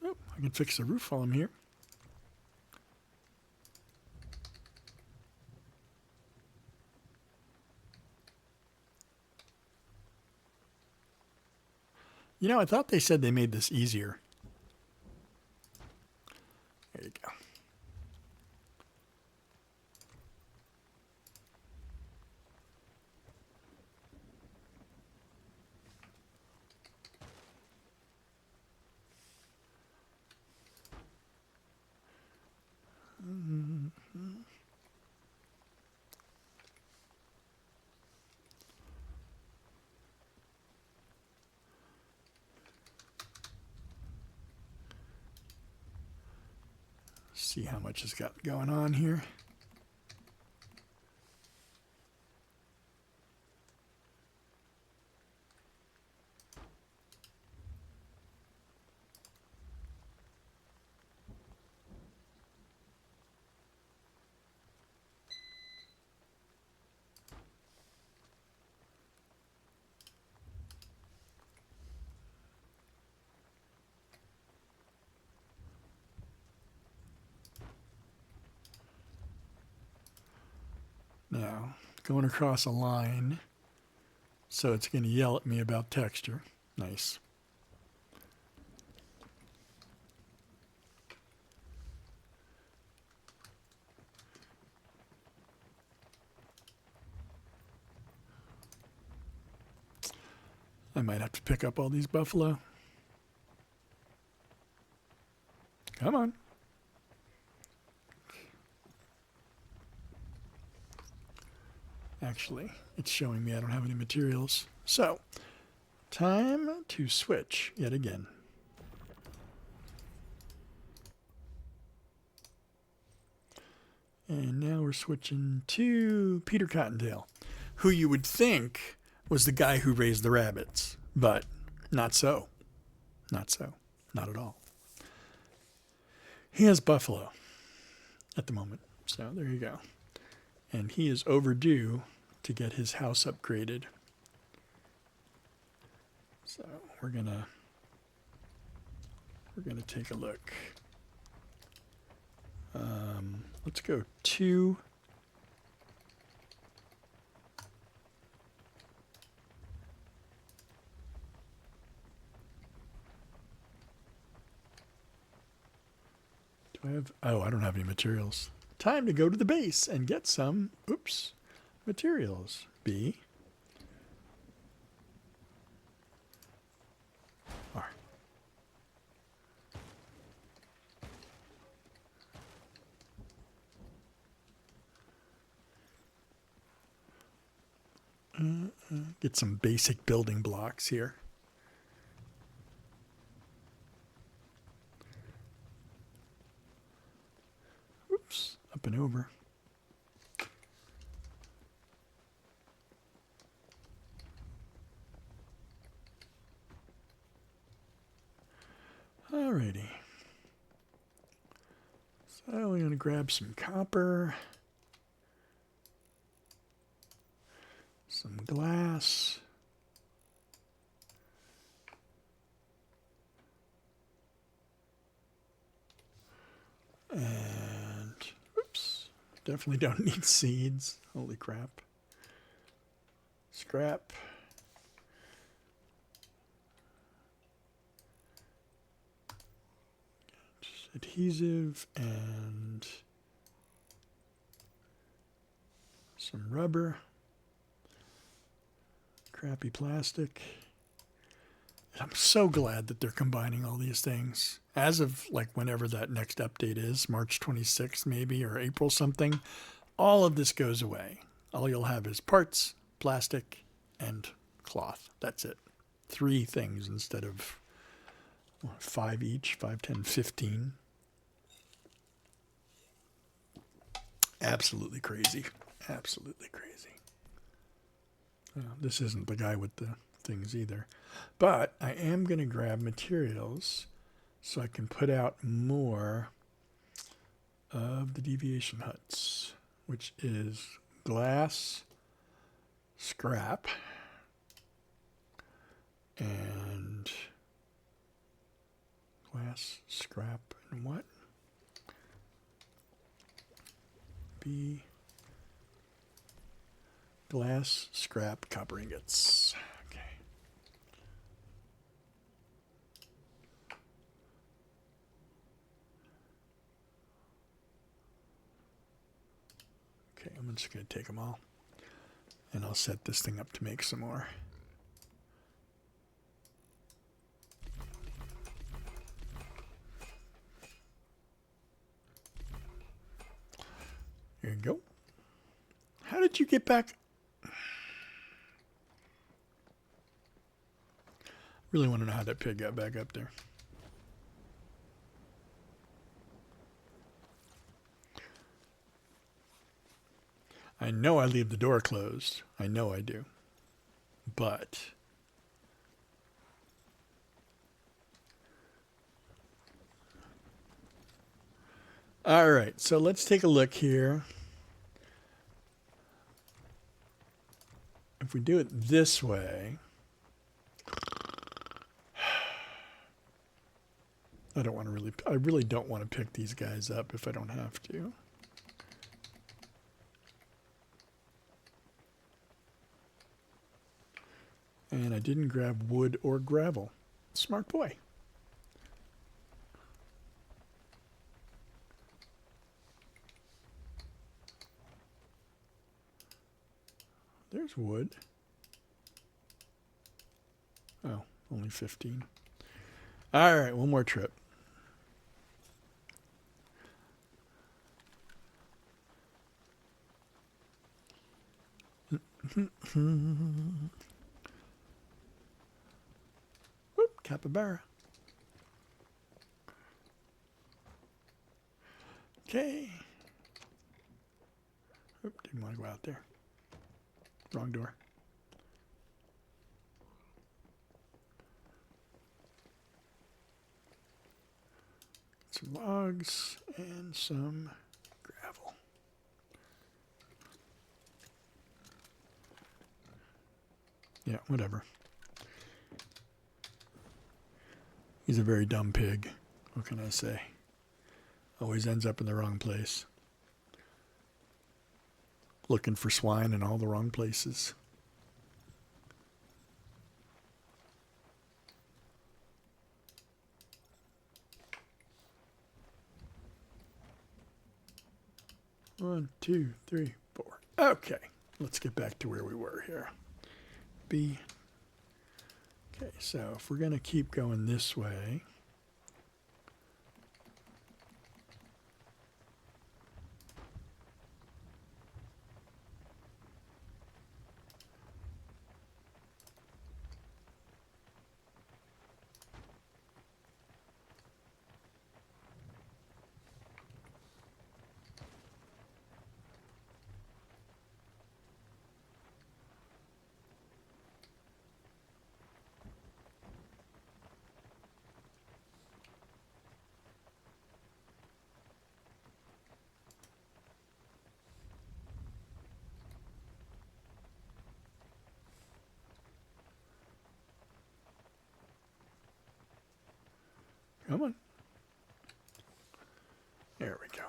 Oh, I can fix the roof while I'm here. I thought they said they made this easier. There you go. see how much has got going on here. Now, going across a line, so it's going to yell at me about texture. Nice. I might have to pick up all these buffalo. Come on. Actually, it's showing me I don't have any materials. So, time to switch yet again. And now we're switching to Peter Cottontail, who you would think was the guy who raised the rabbits, but not so. Not so. Not at all. He has buffalo at the moment, so there you go. And he is overdue to get his house upgraded. So we're gonna take a look. Let's go 2. Do I have? Oh, I don't have any materials. Time to go to the base and get some, materials. B. R. Get some basic building blocks here. Oops, up and over. Alrighty. So we're going to grab some copper, some glass, and definitely don't need seeds. Holy crap. Scrap. Adhesive and some rubber, crappy plastic. I'm so glad that they're combining all these things. As of like whenever that next update is, March 26th maybe, or April something, all of this goes away. All you'll have is parts, plastic, and cloth. That's it. 3 things instead of 5 each, 5, 10, 15. Absolutely crazy. Absolutely crazy. This isn't the guy with the things either. But I am going to grab materials so I can put out more of the deviation huts, which is glass, scrap, and glass, scrap, and what? B. Glass, scrap, copper ingots. Okay. Okay, I'm just going to take them all. And I'll set this thing up to make some more. There you go. How did you get back? Really want to know how that pig got back up there. I know I leave the door closed. I know I do. But all right, so let's take a look here. If we do it this way, I really don't want to pick these guys up if I don't have to. And I didn't grab wood or gravel. Smart boy. There's wood. Oh, only 15. All right, one more trip. Whoop, capybara. Okay. Oop, didn't want to go out there. Wrong door. Some logs and some gravel. Yeah, whatever. He's a very dumb pig. What can I say? Always ends up in the wrong place. Looking for swine in all the wrong places. One, two, three, four. Okay, let's get back to where we were here. B. Okay, so if we're going to keep going this way, come on. There we go.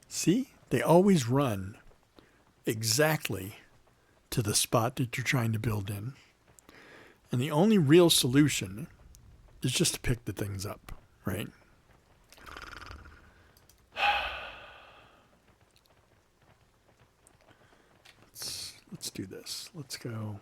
See, they always run exactly to the spot that you're trying to build in. And the only real solution is just to pick the things up, right? Let's do this. Let's go.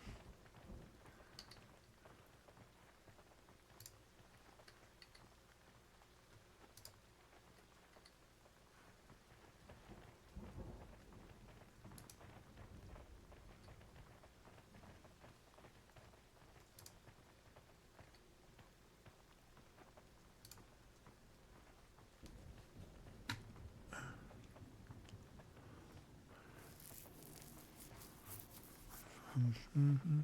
Mm-hmm.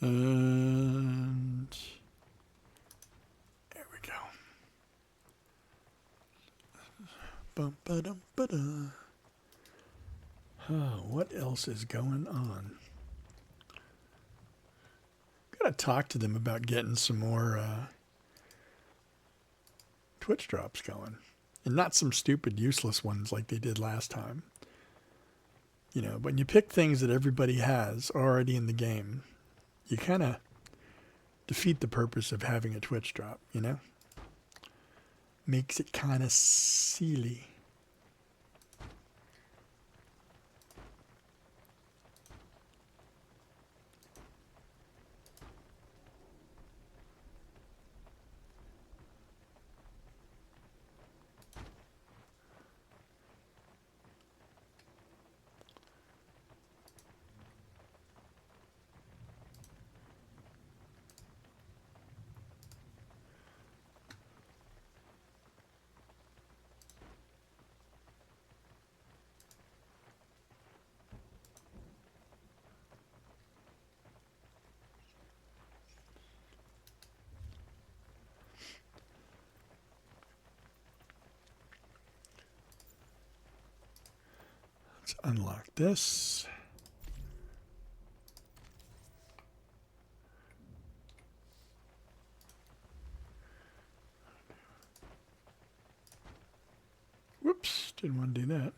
And there we go. Bum, ba-dum, ba-da. What else is going on? Gotta talk to them about getting some more Twitch drops going. And not some stupid, useless ones like they did last time. You know, when you pick things that everybody has already in the game, you kind of defeat the purpose of having a Twitch drop, you know? Makes it kind of silly. Let's unlock this. Whoops, didn't want to do that.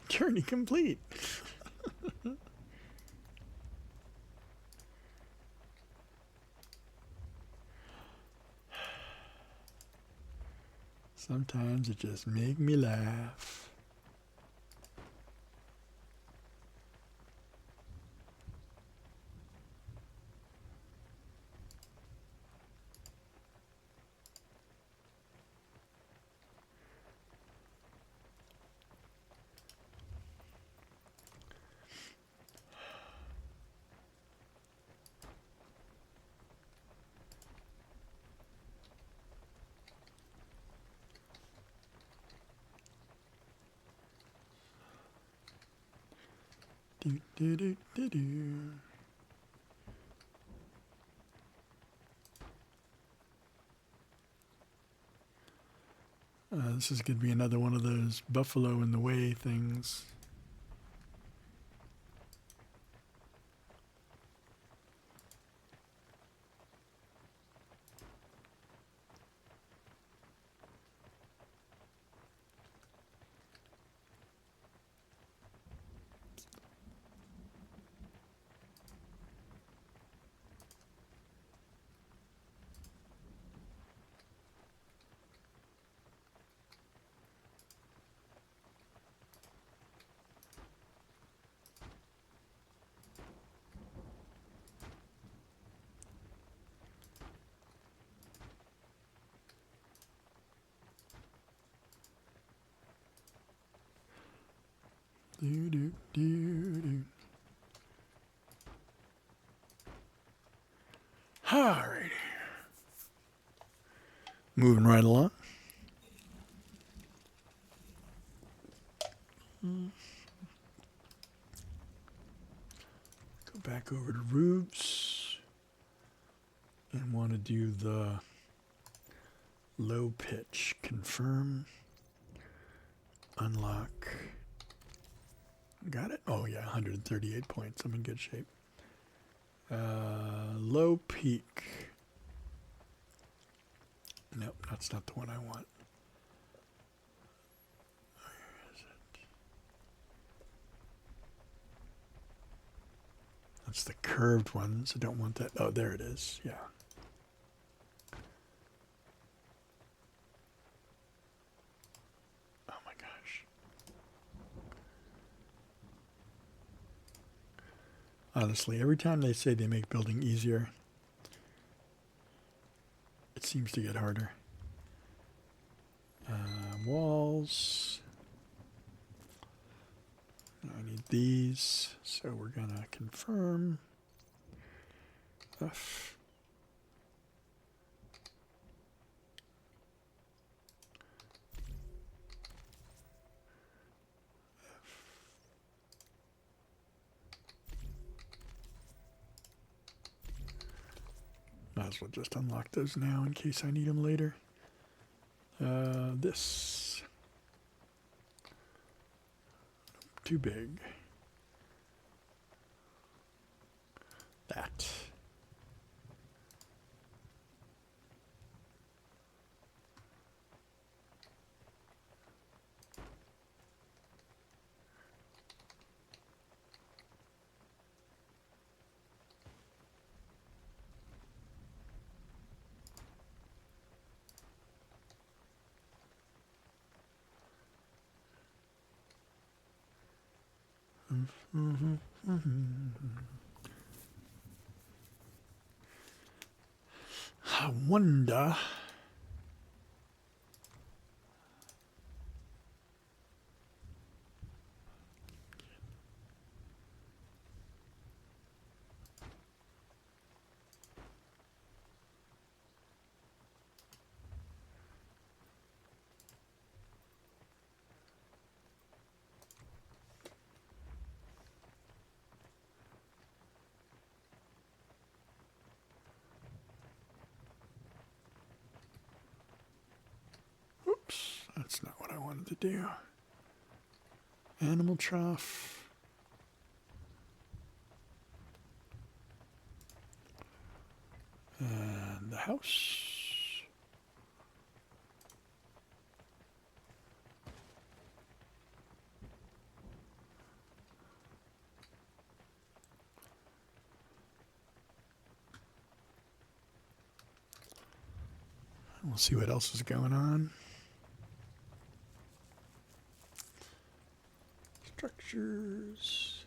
Journey complete. Sometimes it just makes me laugh. Do, do, do, do, do. This is going to be another one of those buffalo in the way things. Do, do, do, do. Alrighty. Moving right along. Go back over to Rubes. And want to do the low pitch. Confirm. Unlock. Got it? Oh yeah, 138 points. I'm in good shape. Low peak. Nope, that's not the one I want. Where is it? That's the curved ones. I don't want that. Oh, there it is. Yeah. Oh my gosh. Honestly, every time they say they make building easier, it seems to get harder. Walls. these. So we're going to confirm. Might as well just unlock those now in case I need them later. This. Too big. That. I wonder. Oops, that's not what I wanted to do. Animal trough. And the house. We'll see what else is going on. Structures.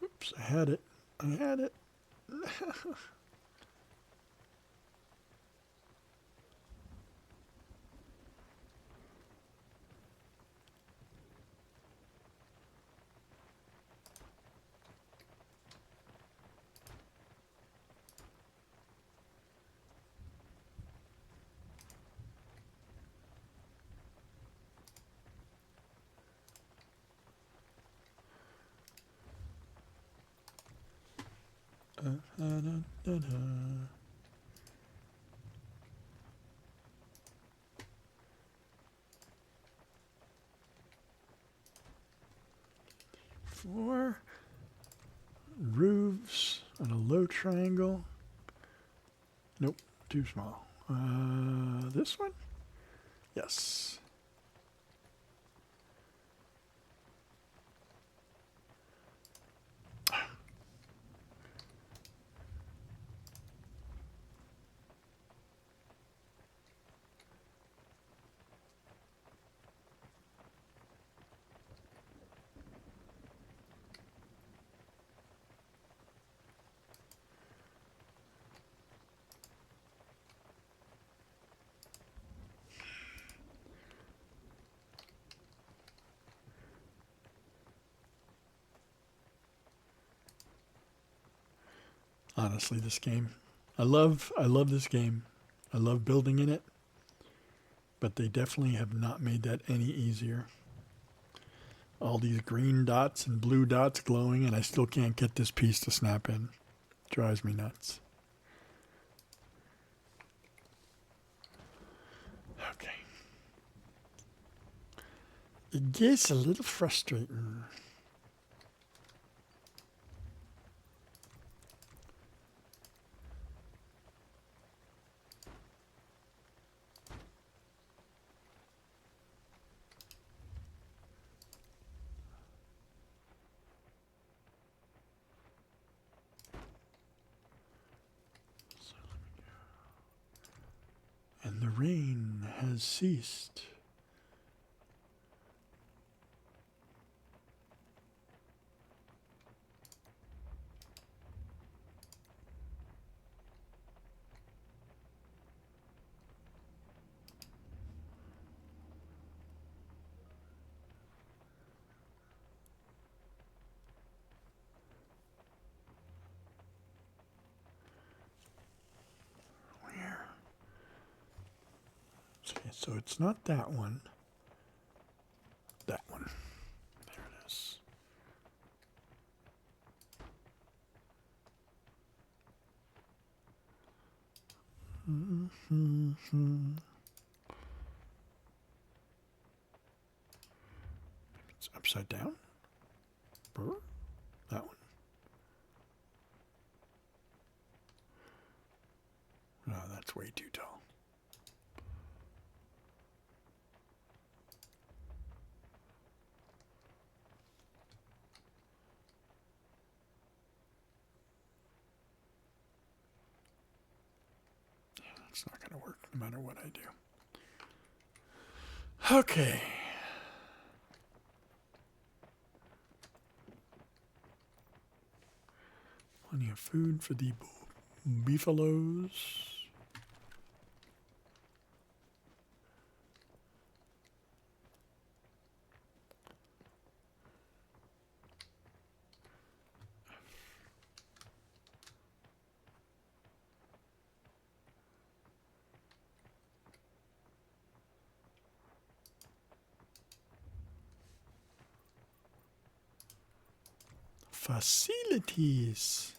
Oops, I had it. I had it. Four roofs on a low triangle. Nope, too small. This one? Yes. Honestly, this game. I love this game. I love building in it. But they definitely have not made that any easier. All these green dots and blue dots glowing, and I still can't get this piece to snap in. Drives me nuts. Okay. It gets a little frustrating. And the rain has ceased. So it's not that one. That one. There it is. It's upside down. That one. No, that's way too tall. Yeah, that's not going to work no matter what I do. Okay. Plenty of food for the beefaloes. Facilities.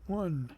1.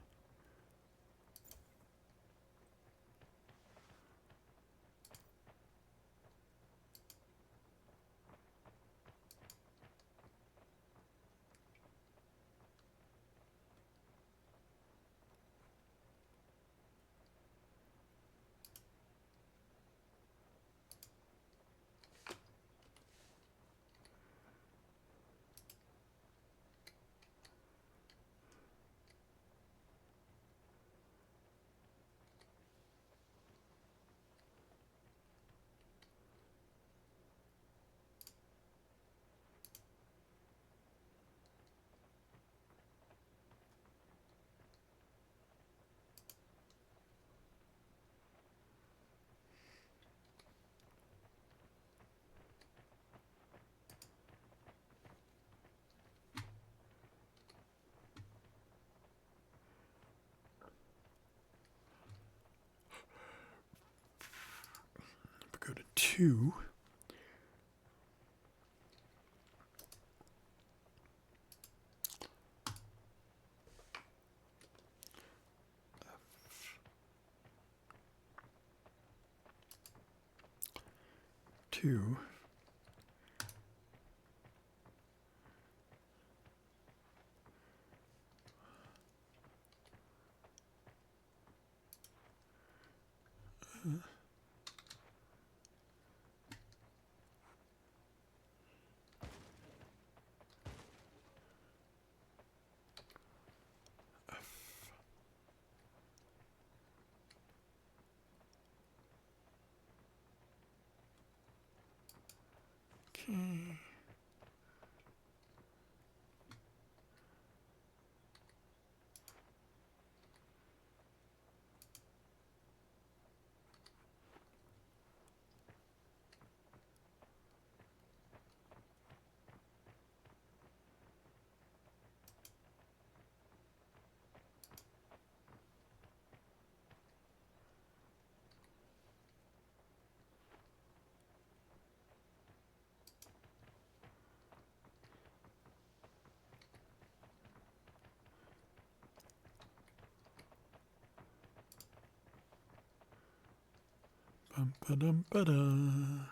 Go to 2. Two. Okay. Bum-ba-dum-ba-da.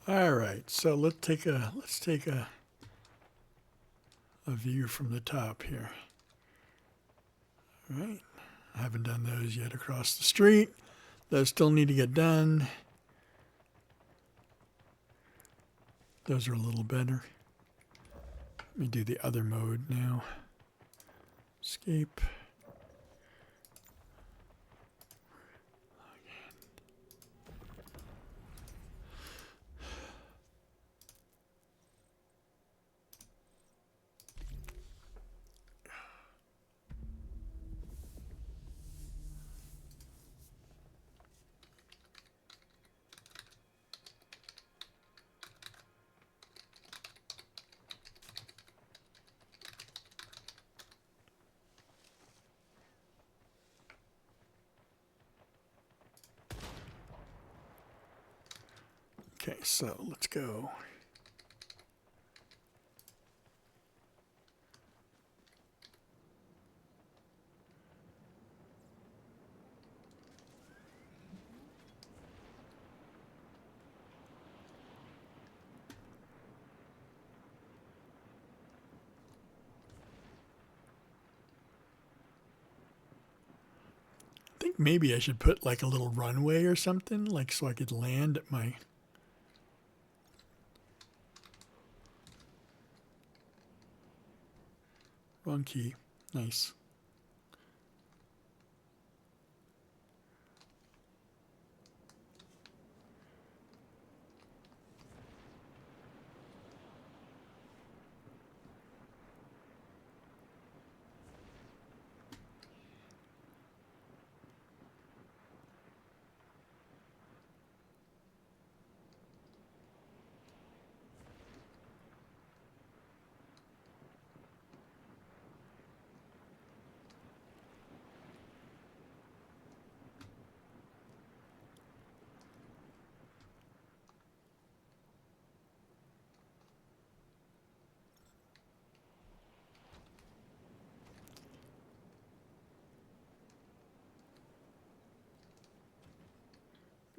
All right, so let's take a a view from the top here. All right. I haven't done those yet across the street. Those still need to get done. Those are a little better. Let me do the other mode now. Escape. Okay, so let's go. I think maybe I should put like a little runway or something, like so I could land at my... Wrong key. Nice.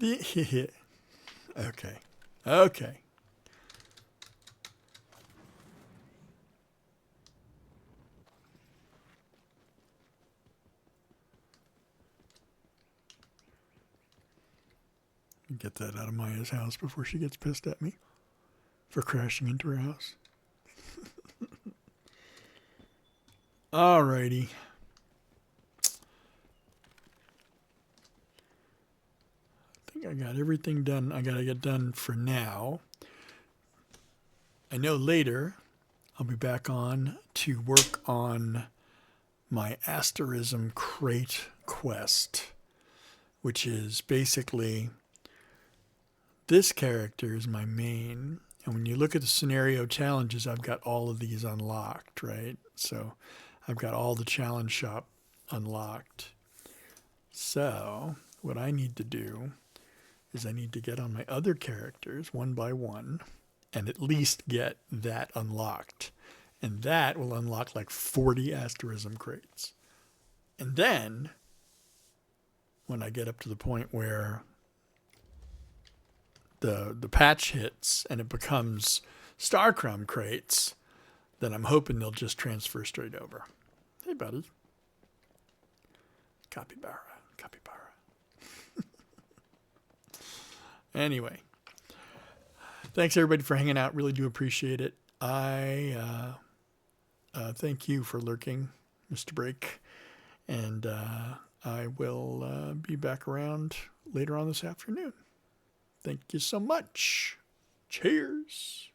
Okay. Okay. Get that out of Maya's house before she gets pissed at me for crashing into her house. Alrighty. I think I got everything done I gotta get done for now. I know later I'll be back on to work on my asterism crate quest, which is basically this character is my main. And when you look at the scenario challenges, I've got all of these unlocked, right? So I've got all the challenge shop unlocked. So what I need to do is I need to get on my other characters one by one and at least get that unlocked. And that will unlock like 40 asterism crates. And then when I get up to the point where the patch hits and it becomes Star Crumb crates, then I'm hoping they'll just transfer straight over. Hey, buddy. Capybara. Anyway, thanks everybody for hanging out. Really do appreciate it. I thank you for lurking, Mr. Break. And I will be back around later on this afternoon. Thank you so much. Cheers.